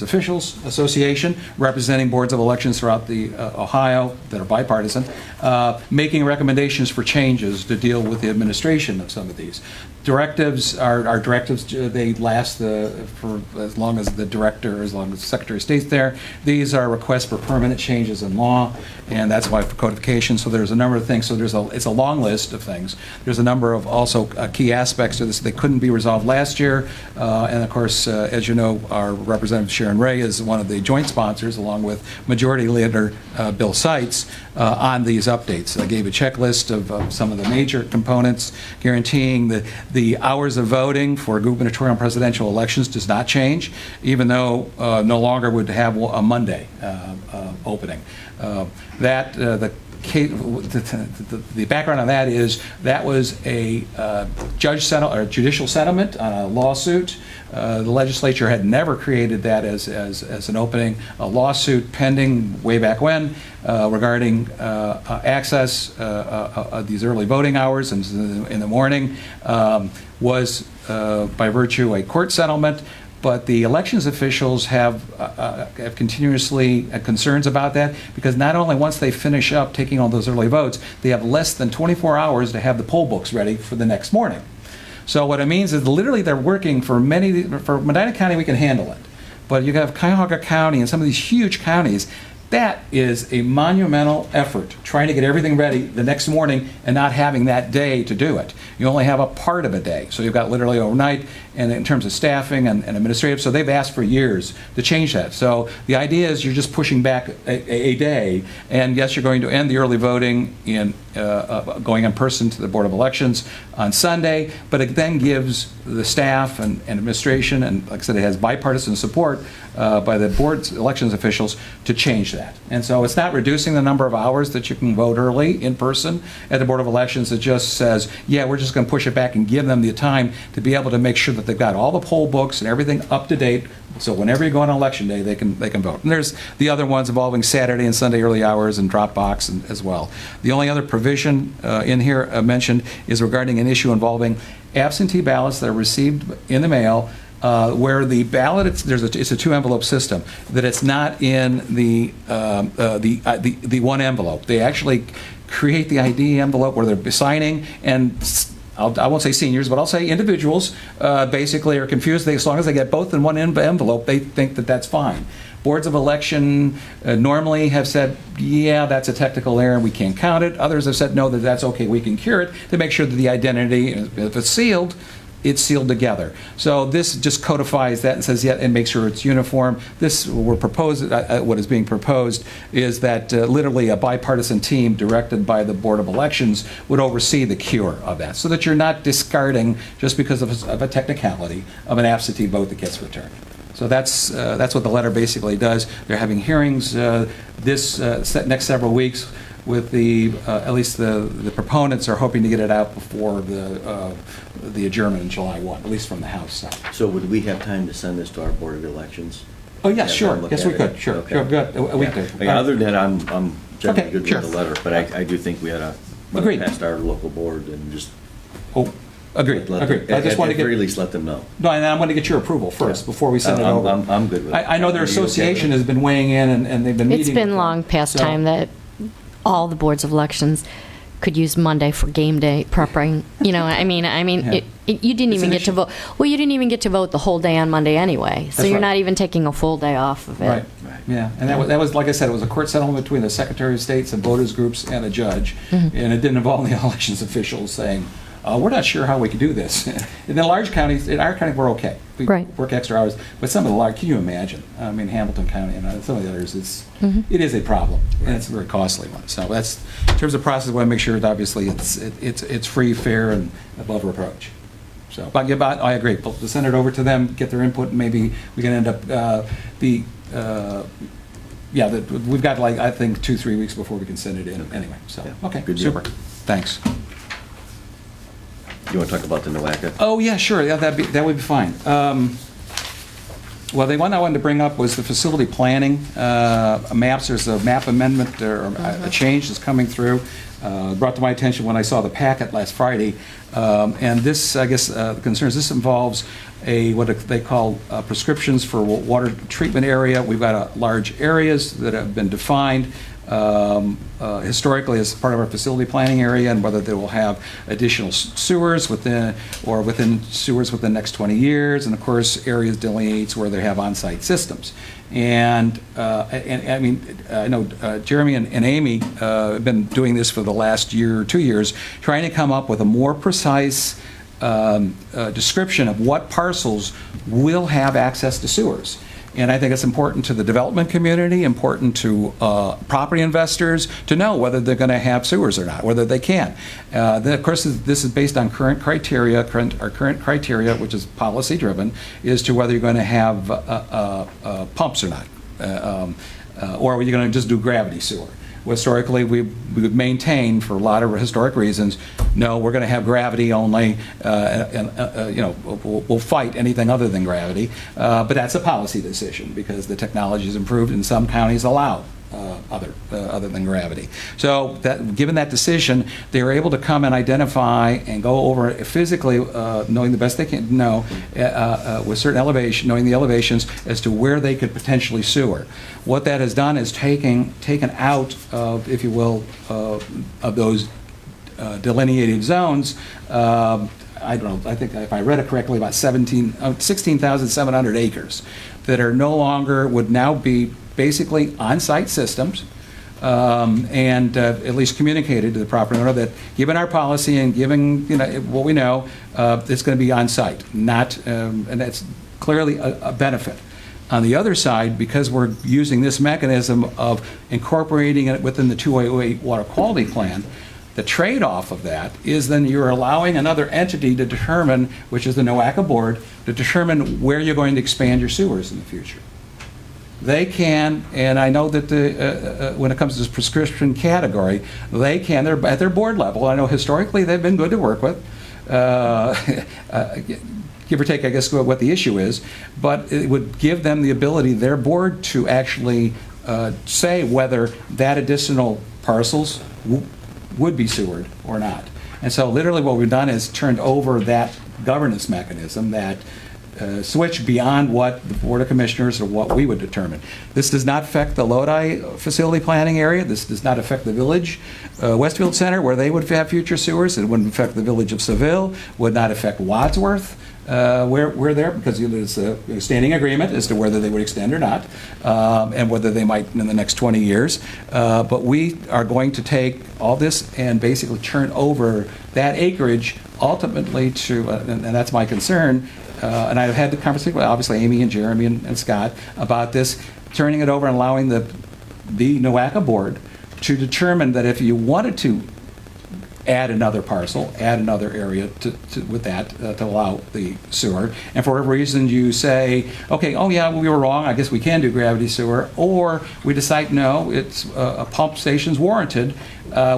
Officials Association, representing boards of elections throughout the Ohio that are bipartisan, making recommendations for changes to deal with the administration of some of these. Directives are directives. They last for as long as the director, as long as the Secretary of State's there. These are requests for permanent changes in law, and that's why for codification. So there's a number of things. So it's a long list of things. There's a number of also key aspects to this that couldn't be resolved last year. And of course, as you know, our Representative Sharon Ray is one of the joint sponsors, along with Majority Leader Bill Seitz, on these updates. I gave a checklist of some of the major components, guaranteeing that the hours of voting for gubernatorial and presidential elections does not change, even though no longer would have a Monday opening. The background on that is that was a judicial settlement on a lawsuit. The legislature had never created that as an opening. A lawsuit pending way back when regarding access these early voting hours in the morning was by virtue a court settlement. But the elections officials have continuously concerns about that, because not only once they finish up taking all those early votes, they have less than 24 hours to have the poll books ready for the next morning. So what it means is literally they're working for Medina County, we can handle it. But you have Cuyahoga County and some of these huge counties. That is a monumental effort, trying to get everything ready the next morning and not having that day to do it. You only have a part of a day, so you've got literally overnight, and in terms of staffing and administrative, so they've asked for years to change that. So the idea is you're just pushing back a day, and yes, you're going to end the early voting in going in person to the Board of Elections on Sunday, but it then gives the staff and administration, and like I said, it has bipartisan support by the board's elections officials to change that. And so it's not reducing the number of hours that you can vote early in person at the Board of Elections. It just says, yeah, we're just going to push it back and give them the time to be able to make sure that they've got all the poll books and everything up to date, so whenever you go on election day, they can vote. And there's the other ones involving Saturday and Sunday early hours and drop box as well. The only other provision in here mentioned is regarding an issue involving absentee ballots that are received in the mail, where the ballot it's a 2-envelope system, that it's not in the one envelope. They actually create the ID envelope where they're signing, and I won't say seniors, but I'll say individuals basically are confused. As long as they get both in one envelope, they think that that's fine. Boards of election normally have said, yeah, that's a technical error and we can't count it. Others have said, no, that's okay, we can cure it, to make sure that the identity, if it's sealed, it's sealed together. So this just codifies that and says, yeah, and makes sure it's uniform. What is being proposed is that literally a bipartisan team directed by the Board of Elections would oversee the cure of that, so that you're not discarding just because of a technicality of an absentee vote that gets returned. So that's what the letter basically does. They're having hearings this next several weeks with at least the proponents are hoping to get it out before the adjournment in July 1, at least from the House side. So would we have time to send this to our Board of Elections? Oh, yes, sure. Yes, we could. Sure. Okay. Sure, good. We could. Other than that, I'm generally good sure. with the letter, but I do think we ought to run it past our local board and just... Oh, agreed. Agreed. I just want to get... At least let them know. No, and I'm going to get your approval first before we send it over. I'm good with it. I know their association has been weighing in, and they've been meeting. It's been long past time that all the boards of elections could use Monday for game day preparing. You know, I mean, Yeah. you didn't even get to vote. Well, you didn't even get to vote the whole day on Monday anyway. So That's you're right. not even taking a full day off of it. Right. Yeah, and that was like I said, it was a court settlement between the Secretary of State, some voters groups, and a judge, and it didn't involve the elections officials saying, we're not sure how we can do this. In the large counties, in our county, we're okay. We work extra hours, but some of the large, can you imagine? I mean, Hamilton County and some of the others, it is a problem, and it's a very costly one. So that's, in terms of process, we want to make sure that obviously it's free, fair, and above reproach. So, but I agree. We'll send it over to them, get their input, and maybe we can end up we've got I think 2-3 weeks before we can send it in anyway. So, okay, Good deal. super. Thanks. You want to talk about the NOACA? Oh, yeah, sure, yeah, that would be fine. Well, the one I wanted to bring up was the facility planning maps. There's a map amendment or a change that's coming through. Brought to my attention when I saw the packet last Friday. And this, I guess, the concerns, this involves what they call prescriptions for water treatment area. We've got large areas that have been defined historically as part of our facility planning area, and whether they will have additional sewers within sewers within the next 20 years, and of course areas delineates where they have on-site systems. And I mean, I know Jeremy and Amy have been doing this for the last year or 2 years, trying to come up with a more precise description of what parcels will have access to sewers. And I think it's important to the development community, important to property investors to know whether they're going to have sewers or not, whether they can. Then, of course, this is based on current criteria, which is policy-driven, as to whether you're going to have pumps or not, or are you going to just do gravity sewer. Historically, we've maintained, for a lot of historic reasons, no, we're going to have gravity only, we'll fight anything other than gravity, but that's a policy decision because the technology has improved and some counties allow other than gravity. So given that decision, they were able to come and identify and go over physically, knowing the best they can know, with certain elevation, knowing the elevations as to where they could potentially sewer. What that has done is taken out of, if you will, of those delineated zones, I don't know, I think if I read it correctly, about 16,700 acres that are no longer, would now be basically on-site systems, and at least communicated to the property owner that given our policy and given what we know, it's going to be on-site, not, and that's clearly a benefit. On the other side, because we're using this mechanism of incorporating it within the 208 Water Quality Plan, the trade-off of that is then you're allowing another entity to determine, which is the NOACA board, to determine where you're going to expand your sewers in the future. They can, and I know that when it comes to this prescription category, they can, they're at their board level. I know historically they've been good to work with, give or take, I guess, what the issue is, but it would give them the ability, their board, to actually say whether that additional parcels would be sewered or not. And so literally what we've done is turned over that governance mechanism, that switch beyond what the Board of Commissioners or what we would determine. This does not affect the Lodi facility planning area. This does not affect the village, Westfield Center, where they would have future sewers. It wouldn't affect the village of Seville, would not affect Wadsworth. We're there because there's a standing agreement as to whether they would extend or not, and whether they might in the next 20 years. But we are going to take all this and basically turn over that acreage ultimately to, and that's my concern, and I've had the conversation with obviously Amy and Jeremy and Scott about this, turning it over and allowing the NOACA board to determine that if you wanted to add another parcel, add another area with that to allow the sewer, and for whatever reason you say, okay, oh yeah, we were wrong, I guess we can do gravity sewer, or we decide no, it's a pump station's warranted,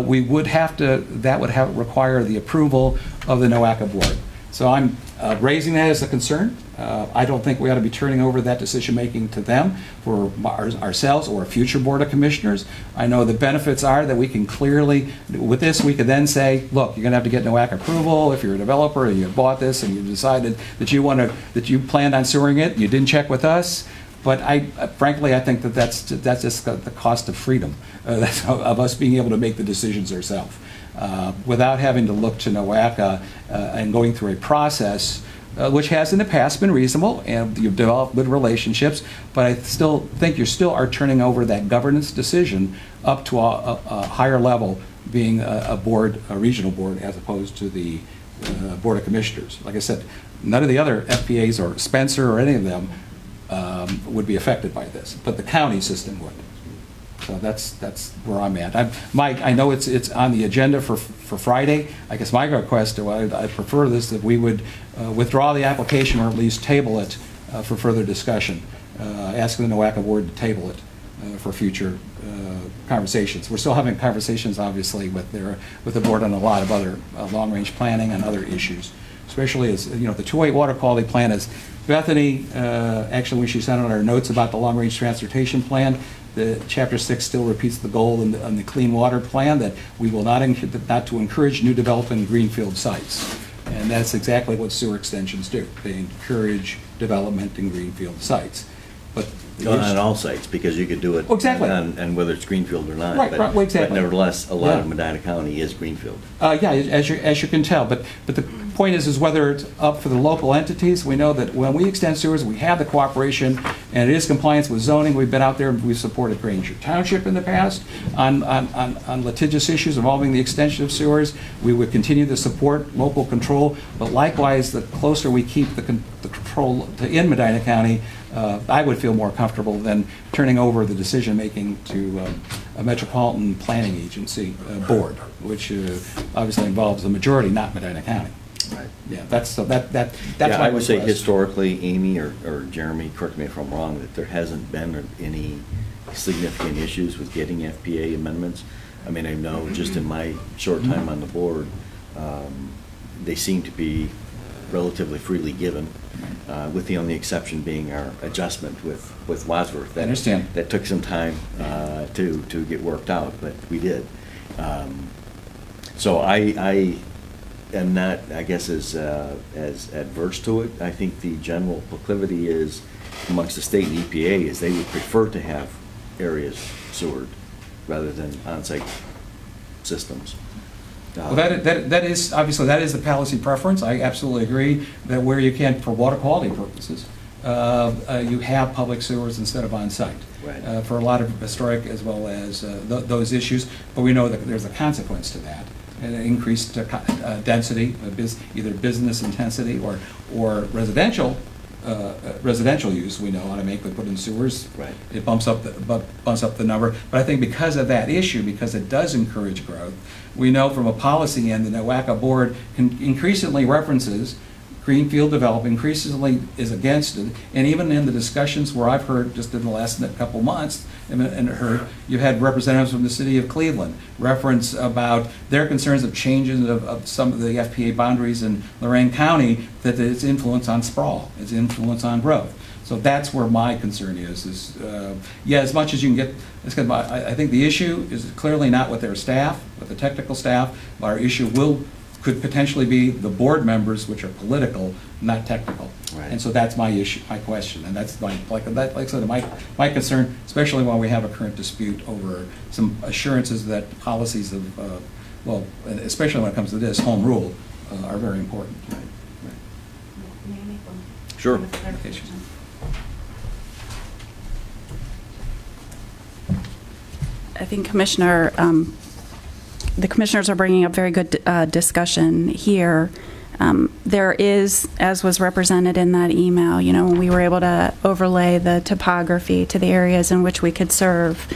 we would have to, that would require the approval of the NOACA board. So I'm raising that as a concern. I don't think we ought to be turning over that decision-making to them for ourselves or a future Board of Commissioners. I know the benefits are that we can clearly, with this, we could then say, look, you're going to have to get NOACA approval if you're a developer and you bought this and you decided that you planned on sewering it, you didn't check with us. But frankly, I think that's just the cost of freedom, of us being able to make the decisions ourselves. Without having to look to NOACA and going through a process which has in the past been reasonable, and you've developed good relationships, but I still think you still are turning over that governance decision up to a higher level, being a regional board, as opposed to the Board of Commissioners. Like I said, none of the other FPAs or Spencer or any of them would be affected by this, but the county system would. So that's where I'm at. Mike, I know it's on the agenda for Friday. I guess my request, I prefer this, that we would withdraw the application or at least table it for further discussion, asking the NOACA board to table it for future conversations. We're still having conversations, obviously, with the board on a lot of other long-range planning and other issues, especially as, the 208 water quality plan is, Bethany, actually, when she sent out our notes about the long-range transportation plan, the Chapter 6 still repeats the goal in the clean water plan that we will not to encourage new development in greenfield sites. And that's exactly what sewer extensions do. They encourage development in greenfield sites. But Not on all sites, because you could do it. Exactly. And whether it's greenfield or not. Right, but- right, exactly. But nevertheless, a lot of Yeah. Medina County is greenfield. Yeah, as you can tell, but the point is whether it's up for the local entities. We know that when we extend sewers, we have the cooperation, and it is compliance with zoning. We've been out there and we've supported Granger Township in the past on litigious issues involving the extension of sewers. We would continue to support local control, but likewise, the closer we keep the control in Medina County, I would feel more comfortable than turning over the decision-making to a metropolitan planning agency board, which obviously involves the majority, not Medina County. Right. Yeah, that's Yeah, my I would say request. historically, Amy or Jeremy, correct me if I'm wrong, that there hasn't been any significant issues with getting FPA amendments. I mean, I know just in my short time on the board, they seem to be relatively freely given, with the only exception being our adjustment with Wadsworth. I understand. That took some time to get worked out, but we did. So I am not, I guess, as adverse to it. I think the general proclivity is amongst the state and EPA is they would prefer to have areas sewered rather than on-site systems. Well, that is, obviously, that is the policy preference. I absolutely agree that where you can, for water quality purposes, you have public sewers instead of on-site. Right. For a lot of historic as well as those issues, but we know that there's a consequence to that. An increased density, either business intensity or residential use, we know automatically put in sewers. Right. It bumps up the number. But I think because of that issue, because it does encourage growth, we know from a policy end, the NOACA board increasingly references greenfield development, increasingly is against it. And even in the discussions where I've heard just in the last couple months, and heard, you've had representatives from the city of Cleveland reference about their concerns of changes of some of the FPA boundaries in Lorraine County, that its influence on sprawl, its influence on growth. So that's where my concern is yeah, as much as you can get, I think the issue is clearly not with their staff, with the technical staff. Our issue could potentially be the board members, which are political, not technical. Right. And so that's my issue, my question, and that's like I said, my concern, especially when we have a current dispute over some assurances that the policies of, well, especially when it comes to this, home rule, are very important. Right. Sure. Clarification. I think the commissioners are bringing up very good discussion here. There is, as was represented in that email, when we were able to overlay the topography to the areas in which we could serve,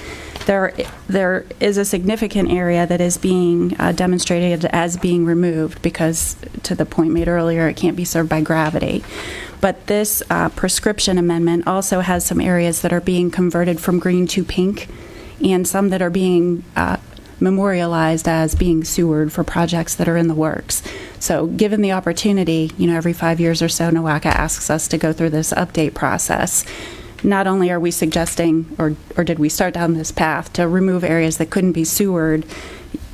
there is a significant area that is being demonstrated as being removed because, to the point made earlier, it can't be served by gravity. But this prescription amendment also has some areas that are being converted from green to pink, and some that are being memorialized as being sewered for projects that are in the works. So given the opportunity, every 5 years or so, NOACA asks us to go through this update process. Not only are we suggesting, or did we start down this path, to remove areas that couldn't be sewered.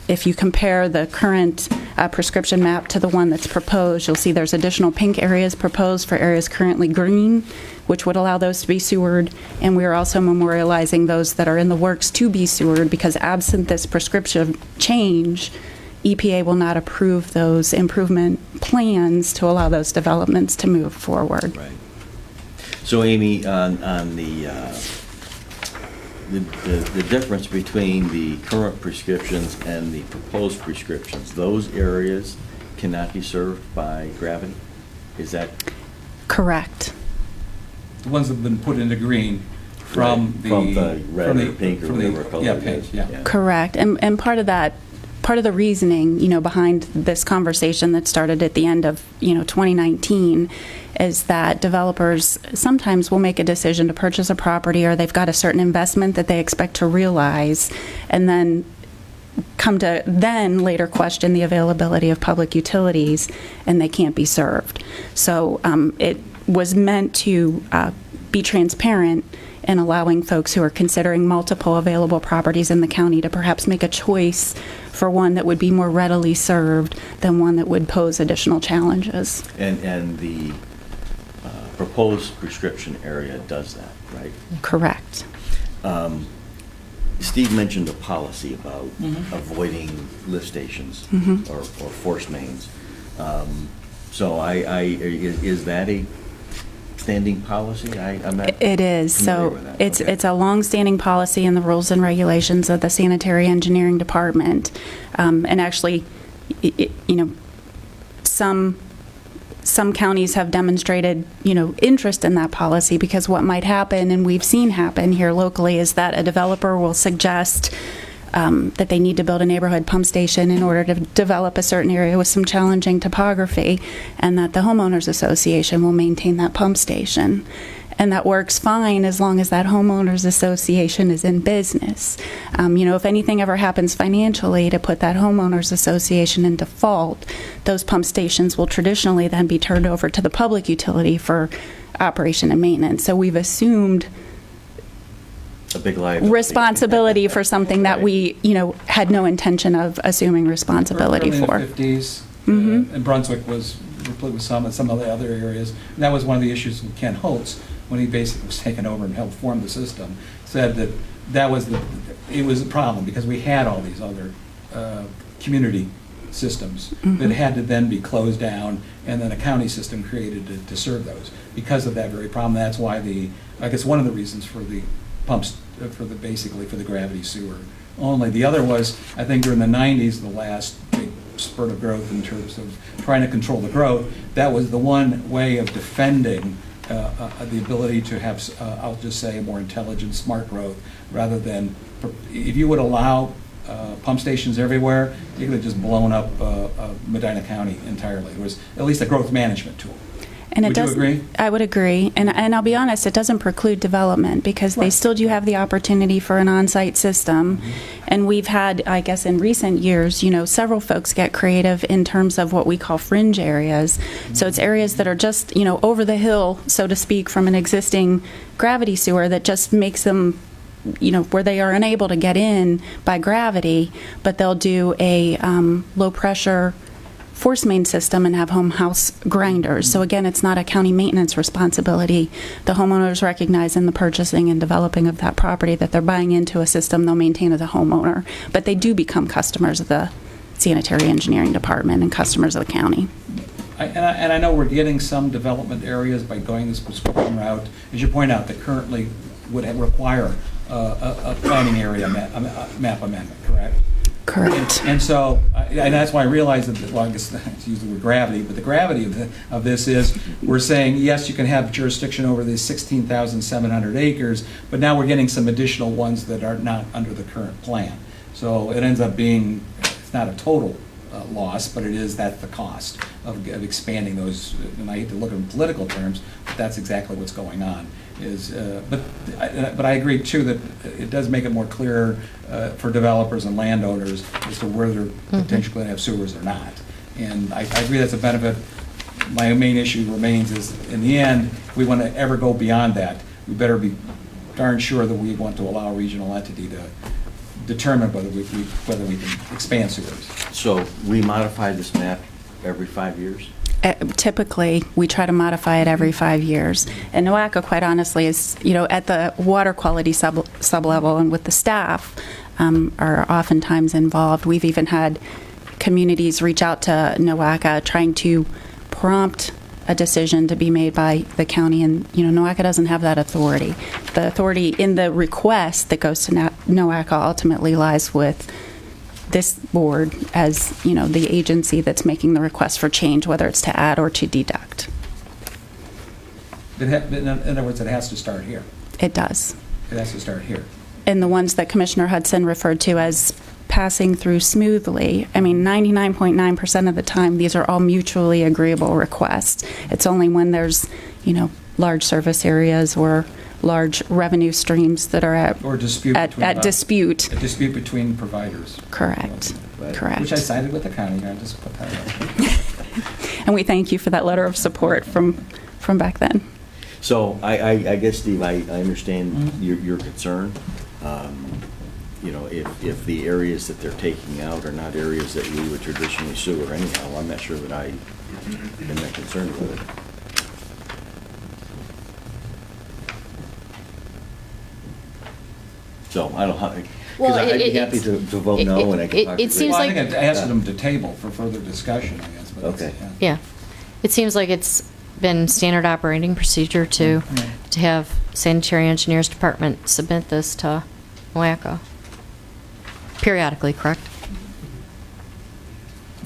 If you compare the current prescription map to the one that's proposed, you'll see there's additional pink areas proposed for areas currently green, which would allow those to be sewered, and we are also memorializing those that are in the works to be sewered, because absent this prescription change, EPA will not approve those improvement plans to allow those developments to move forward. Right. So Amy, on the difference between the current prescriptions and the proposed prescriptions, those areas cannot be served by gravity? Is that? Correct. The ones that have been put into green from the red or pink or whatever color it is. Yeah. Correct. And part of that part of the reasoning, behind this conversation that started at the end of, 2019 is that developers sometimes will make a decision to purchase a property, or they've got a certain investment that they expect to realize, and then come to then later question the availability of public utilities, and they can't be served. So it was meant to be transparent in allowing folks who are considering multiple available properties in the county to perhaps make a choice for one that would be more readily served than one that would pose additional challenges. And the proposed prescription area does that, right? Correct. Steve mentioned a policy about avoiding lift stations or force mains. So is that a standing policy? I'm not It is. So familiar with that. it's Okay. it's a long-standing policy in the rules and regulations of the Sanitary Engineering Department, and actually, some counties have demonstrated, interest in that policy, because what might happen, and we've seen happen here locally, is that a developer will suggest that they need to build a neighborhood pump station in order to develop a certain area with some challenging topography, and that the homeowners association will maintain that pump station. And that works fine as long as that homeowners association is in business. If anything ever happens financially to put that homeowners association in default, those pump stations will traditionally then be turned over to the public utility for operation and maintenance. So we've assumed A big liability. responsibility for something that we, had no intention of assuming responsibility Early in the for. 50s, and Brunswick was replete with some of the other areas. And that was one of the issues with Ken Holtz, when he basically was taken over and helped form the system, said that was it was a problem, because we had all these other community systems that had to then be closed down, and then a county system created to serve those. Because of that very problem, that's why I guess one of the reasons for the pumps, for the gravity sewer only. The other was, I think during the 90s, the last big spurt of growth in terms of trying to control the growth, that was the one way of defending the ability to have, I'll just say, a more intelligent, smart growth, rather than, if you would allow pump stations everywhere, you could have just blown up Medina County entirely. It was at least a growth management tool. And Would you agree? I would agree. And I'll be honest, it doesn't preclude development, because they still do have the opportunity for an on-site system. And we've had, I guess, in recent years, several folks get creative in terms of what we call fringe areas. So it's areas that are just, over the hill, so to speak, from an existing gravity sewer that just makes them, where they are unable to get in by gravity, but they'll do a low-pressure force main system and have home house grinders. So again, it's not a county maintenance responsibility. The homeowners recognize in the purchasing and developing of that property that they're buying into a system they'll maintain as a homeowner, but they do become customers of the Sanitary Engineering Department and customers of the county. And I know we're getting some development areas by going this prescription route, as you point out, that currently would require a planning area map amendment, correct? Correct. And so, and that's why I realized that, well, I guess to use the word gravity, but the gravity of this is, we're saying, yes, you can have jurisdiction over these 16,700 acres, but now we're getting some additional ones that are not under the current plan. So it ends up being, it's not a total loss, but that's the cost of expanding those. And I hate to look at it in political terms, but that's exactly what's going on. But I agree too that it does make it more clear for developers and landowners as to where they're potentially going to have sewers or not. And I agree that's a benefit. My main issue remains is, in the end, if we want to ever go beyond that, we better be darn sure that we want to allow a regional entity to determine whether we can expand sewers. So we modify this map every 5 years? Typically, we try to modify it every 5 years. And NOACA, quite honestly, is, at the water quality sub-level and with the staff are oftentimes involved. We've even had communities reach out to NOACA trying to prompt a decision to be made by the county, and NOACA doesn't have that authority. The authority in the request that goes to NOACA ultimately lies with this board as, the agency that's making the request for change, whether it's to add or to deduct. In other words, it has to start here. It does. It has to start here. And the ones that Commissioner Hudson referred to as passing through smoothly. I mean, 99.9% of the time, these are all mutually agreeable requests. It's only when there's, large service areas or large revenue streams that are at Or dispute between at dispute. a dispute between providers. Correct. Right. Correct. Which I sided with the county. I just put that up. And we thank you for that letter of support from back then. So I guess, Steve, I understand your concern. If the areas that they're taking out are not areas that we would traditionally sewer anyhow, I'm not sure that I am that concerned with it. So I don't, because I'd be happy to vote no, and I can talk to it seems Well, I like- think I asked them to table for further discussion, I guess. But Okay. Yeah. It seems like it's been standard operating procedure to have sanitary engineers department submit this to WACA periodically, correct?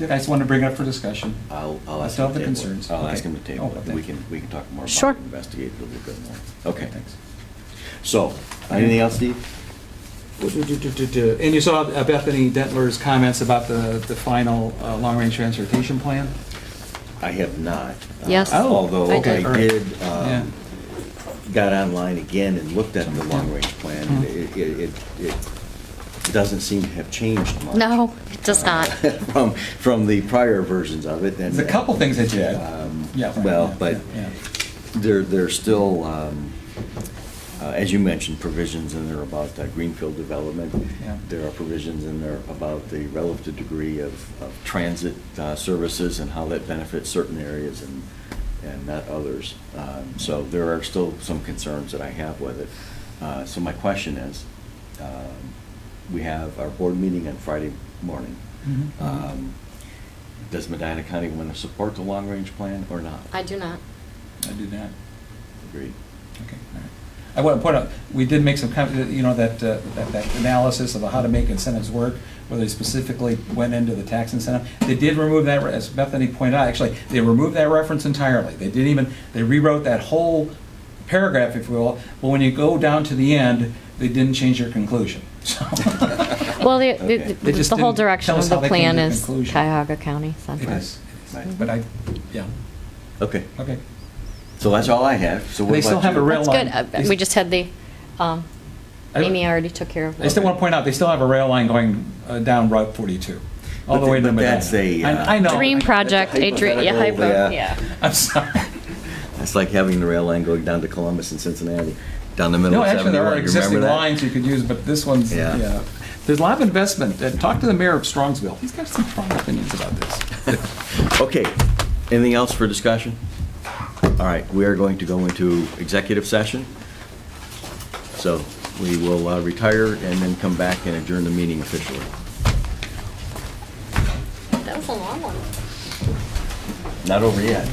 I just wanted to bring it up for discussion. I'll I ask still him have to the table it. concerns. I'll Okay. ask him to table Oh, it. thank We can talk more about Sure. it, investigate it a little bit more. Okay. Thanks. So, anything else, Steve? And you saw Bethany Dentler's comments about the final long-range transportation plan? I have not. Yes. Oh, Although okay, I all right. did, Yeah. got online again and looked at the long-range plan. Mm-hmm. It doesn't seem to have changed much. No, it does not. From the prior versions of it. There's a couple things that did. Yeah, right, Well, yeah, but yeah. there's still, as you mentioned, provisions in there about greenfield development. Yeah. There are provisions in there about the relative degree of transit services and how that benefits certain areas and not others. So there are still some concerns that I have with it. So my question is, we have our board meeting on Friday morning. Mhm. Does Medina County want to support the long-range plan or not? I do not. I did not. Agreed. Okay, all right. I want to point out, we did make some, that analysis of how to make incentives work, where they specifically went into the tax incentive. They did remove that, as Bethany pointed out, actually, they removed that reference entirely. They rewrote that whole paragraph, if you will, but when you go down to the end, they didn't change their conclusion. So Well, Okay. They just the whole didn't direction tell us of the how they came plan to the is conclusion. Cuyahoga County It Central. is, but yeah, Okay, okay. so that's all I have. So what They still about have you? a rail That's line. good. We just had I- Amy already took care of I still want to point out, they still have a rail line going down Route 42, all the way to But Medina. that's a, I know. Dream project, that's a hypothetical, yeah. I'm sorry. It's like having the rail line going down to Columbus and Cincinnati, down the middle No, of 71. actually, there are You existing remember that? lines you could use, but this one's, Yeah. yeah. There's a lot of investment. Talk to the mayor of Strongsville. He's got some strong opinions about this. Okay, anything else for discussion? All right, we are going to go into executive session. So we will retire and then come back and adjourn the meeting officially. That was a long one. Not over yet.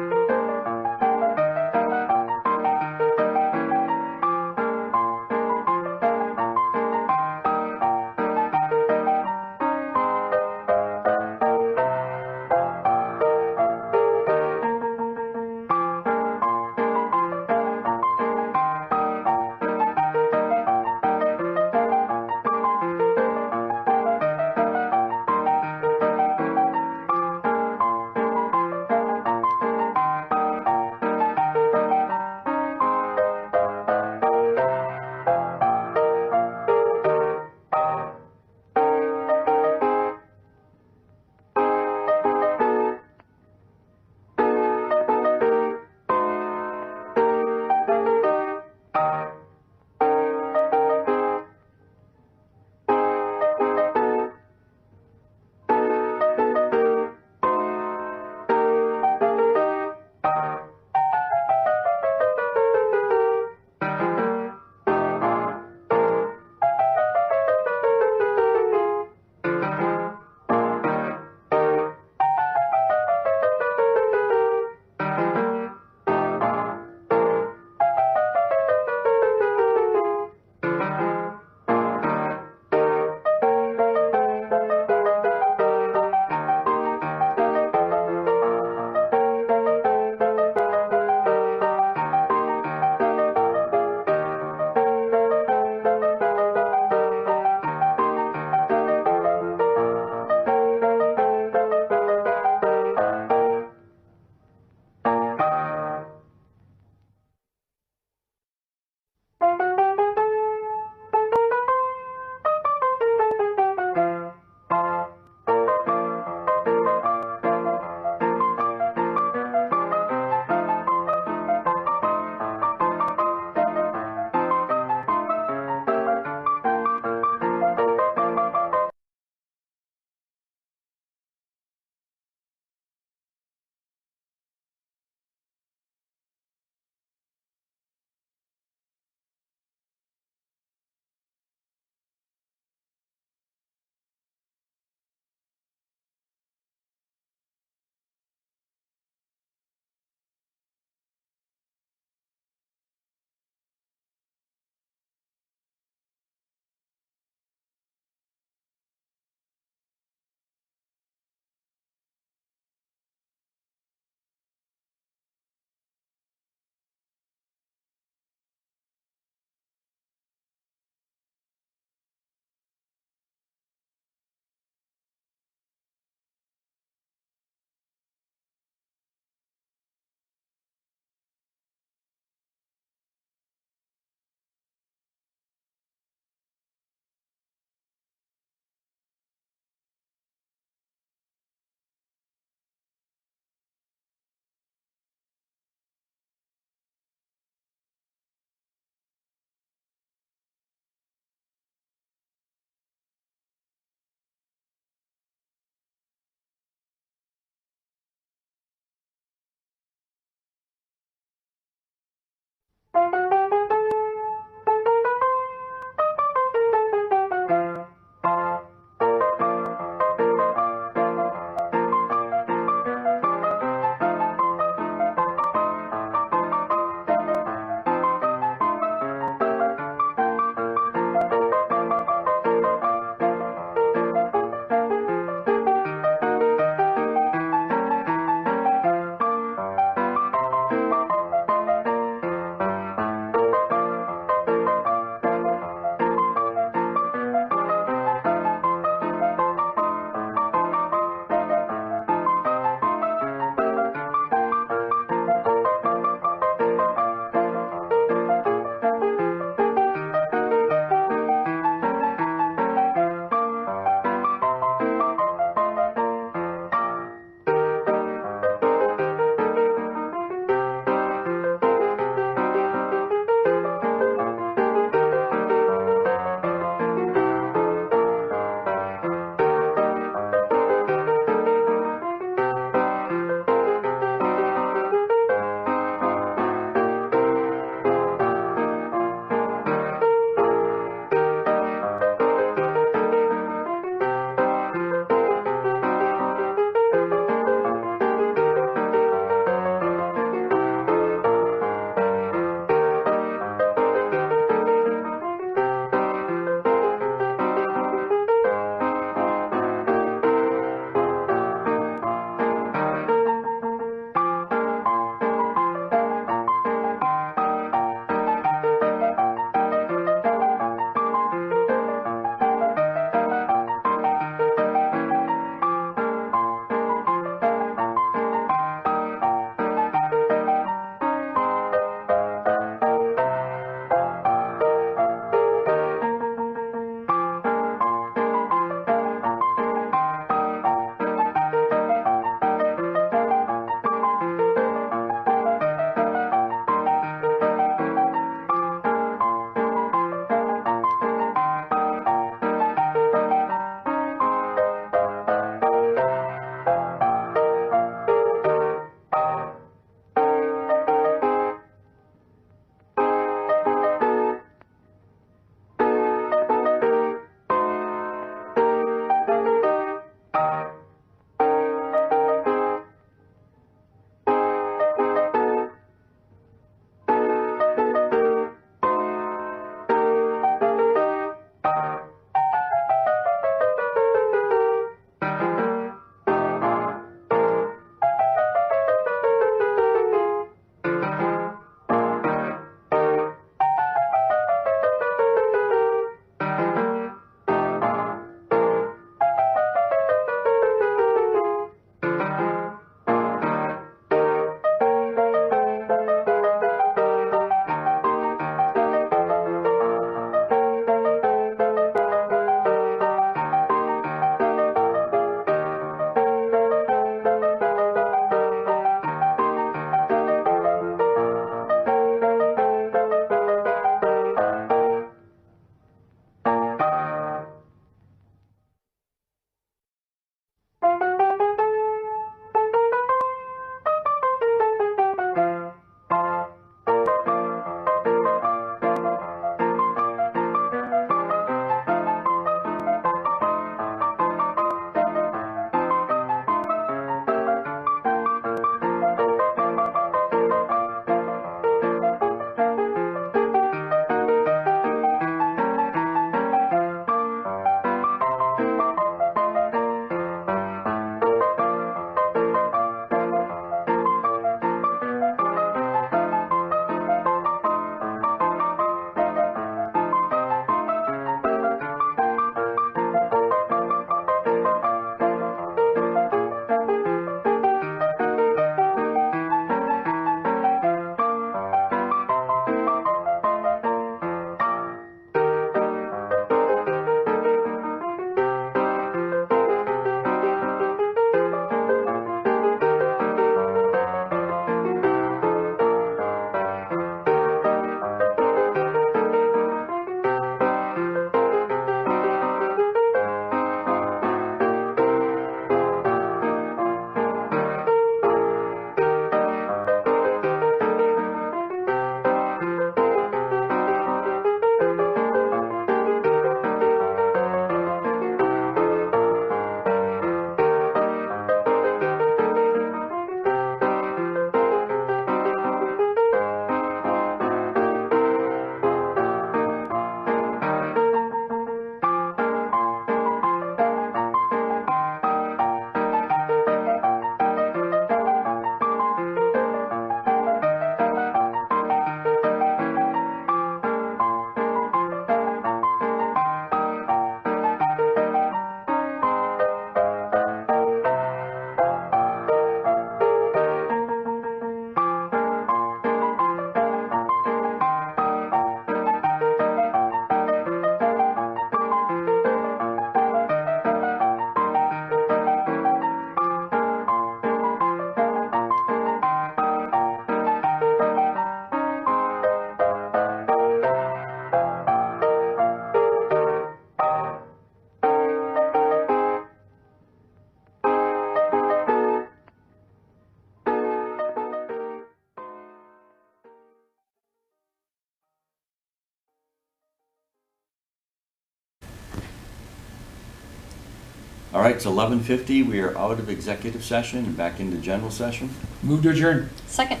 All right, it's 11:50. We are out of executive session and back into general session. Move to adjourn. Second.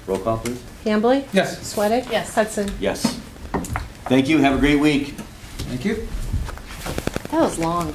Roll call, please. Hambley? Yes. Sweattick? Yes. Hudson? Yes. Thank you. Have a great week. Thank you. That was long.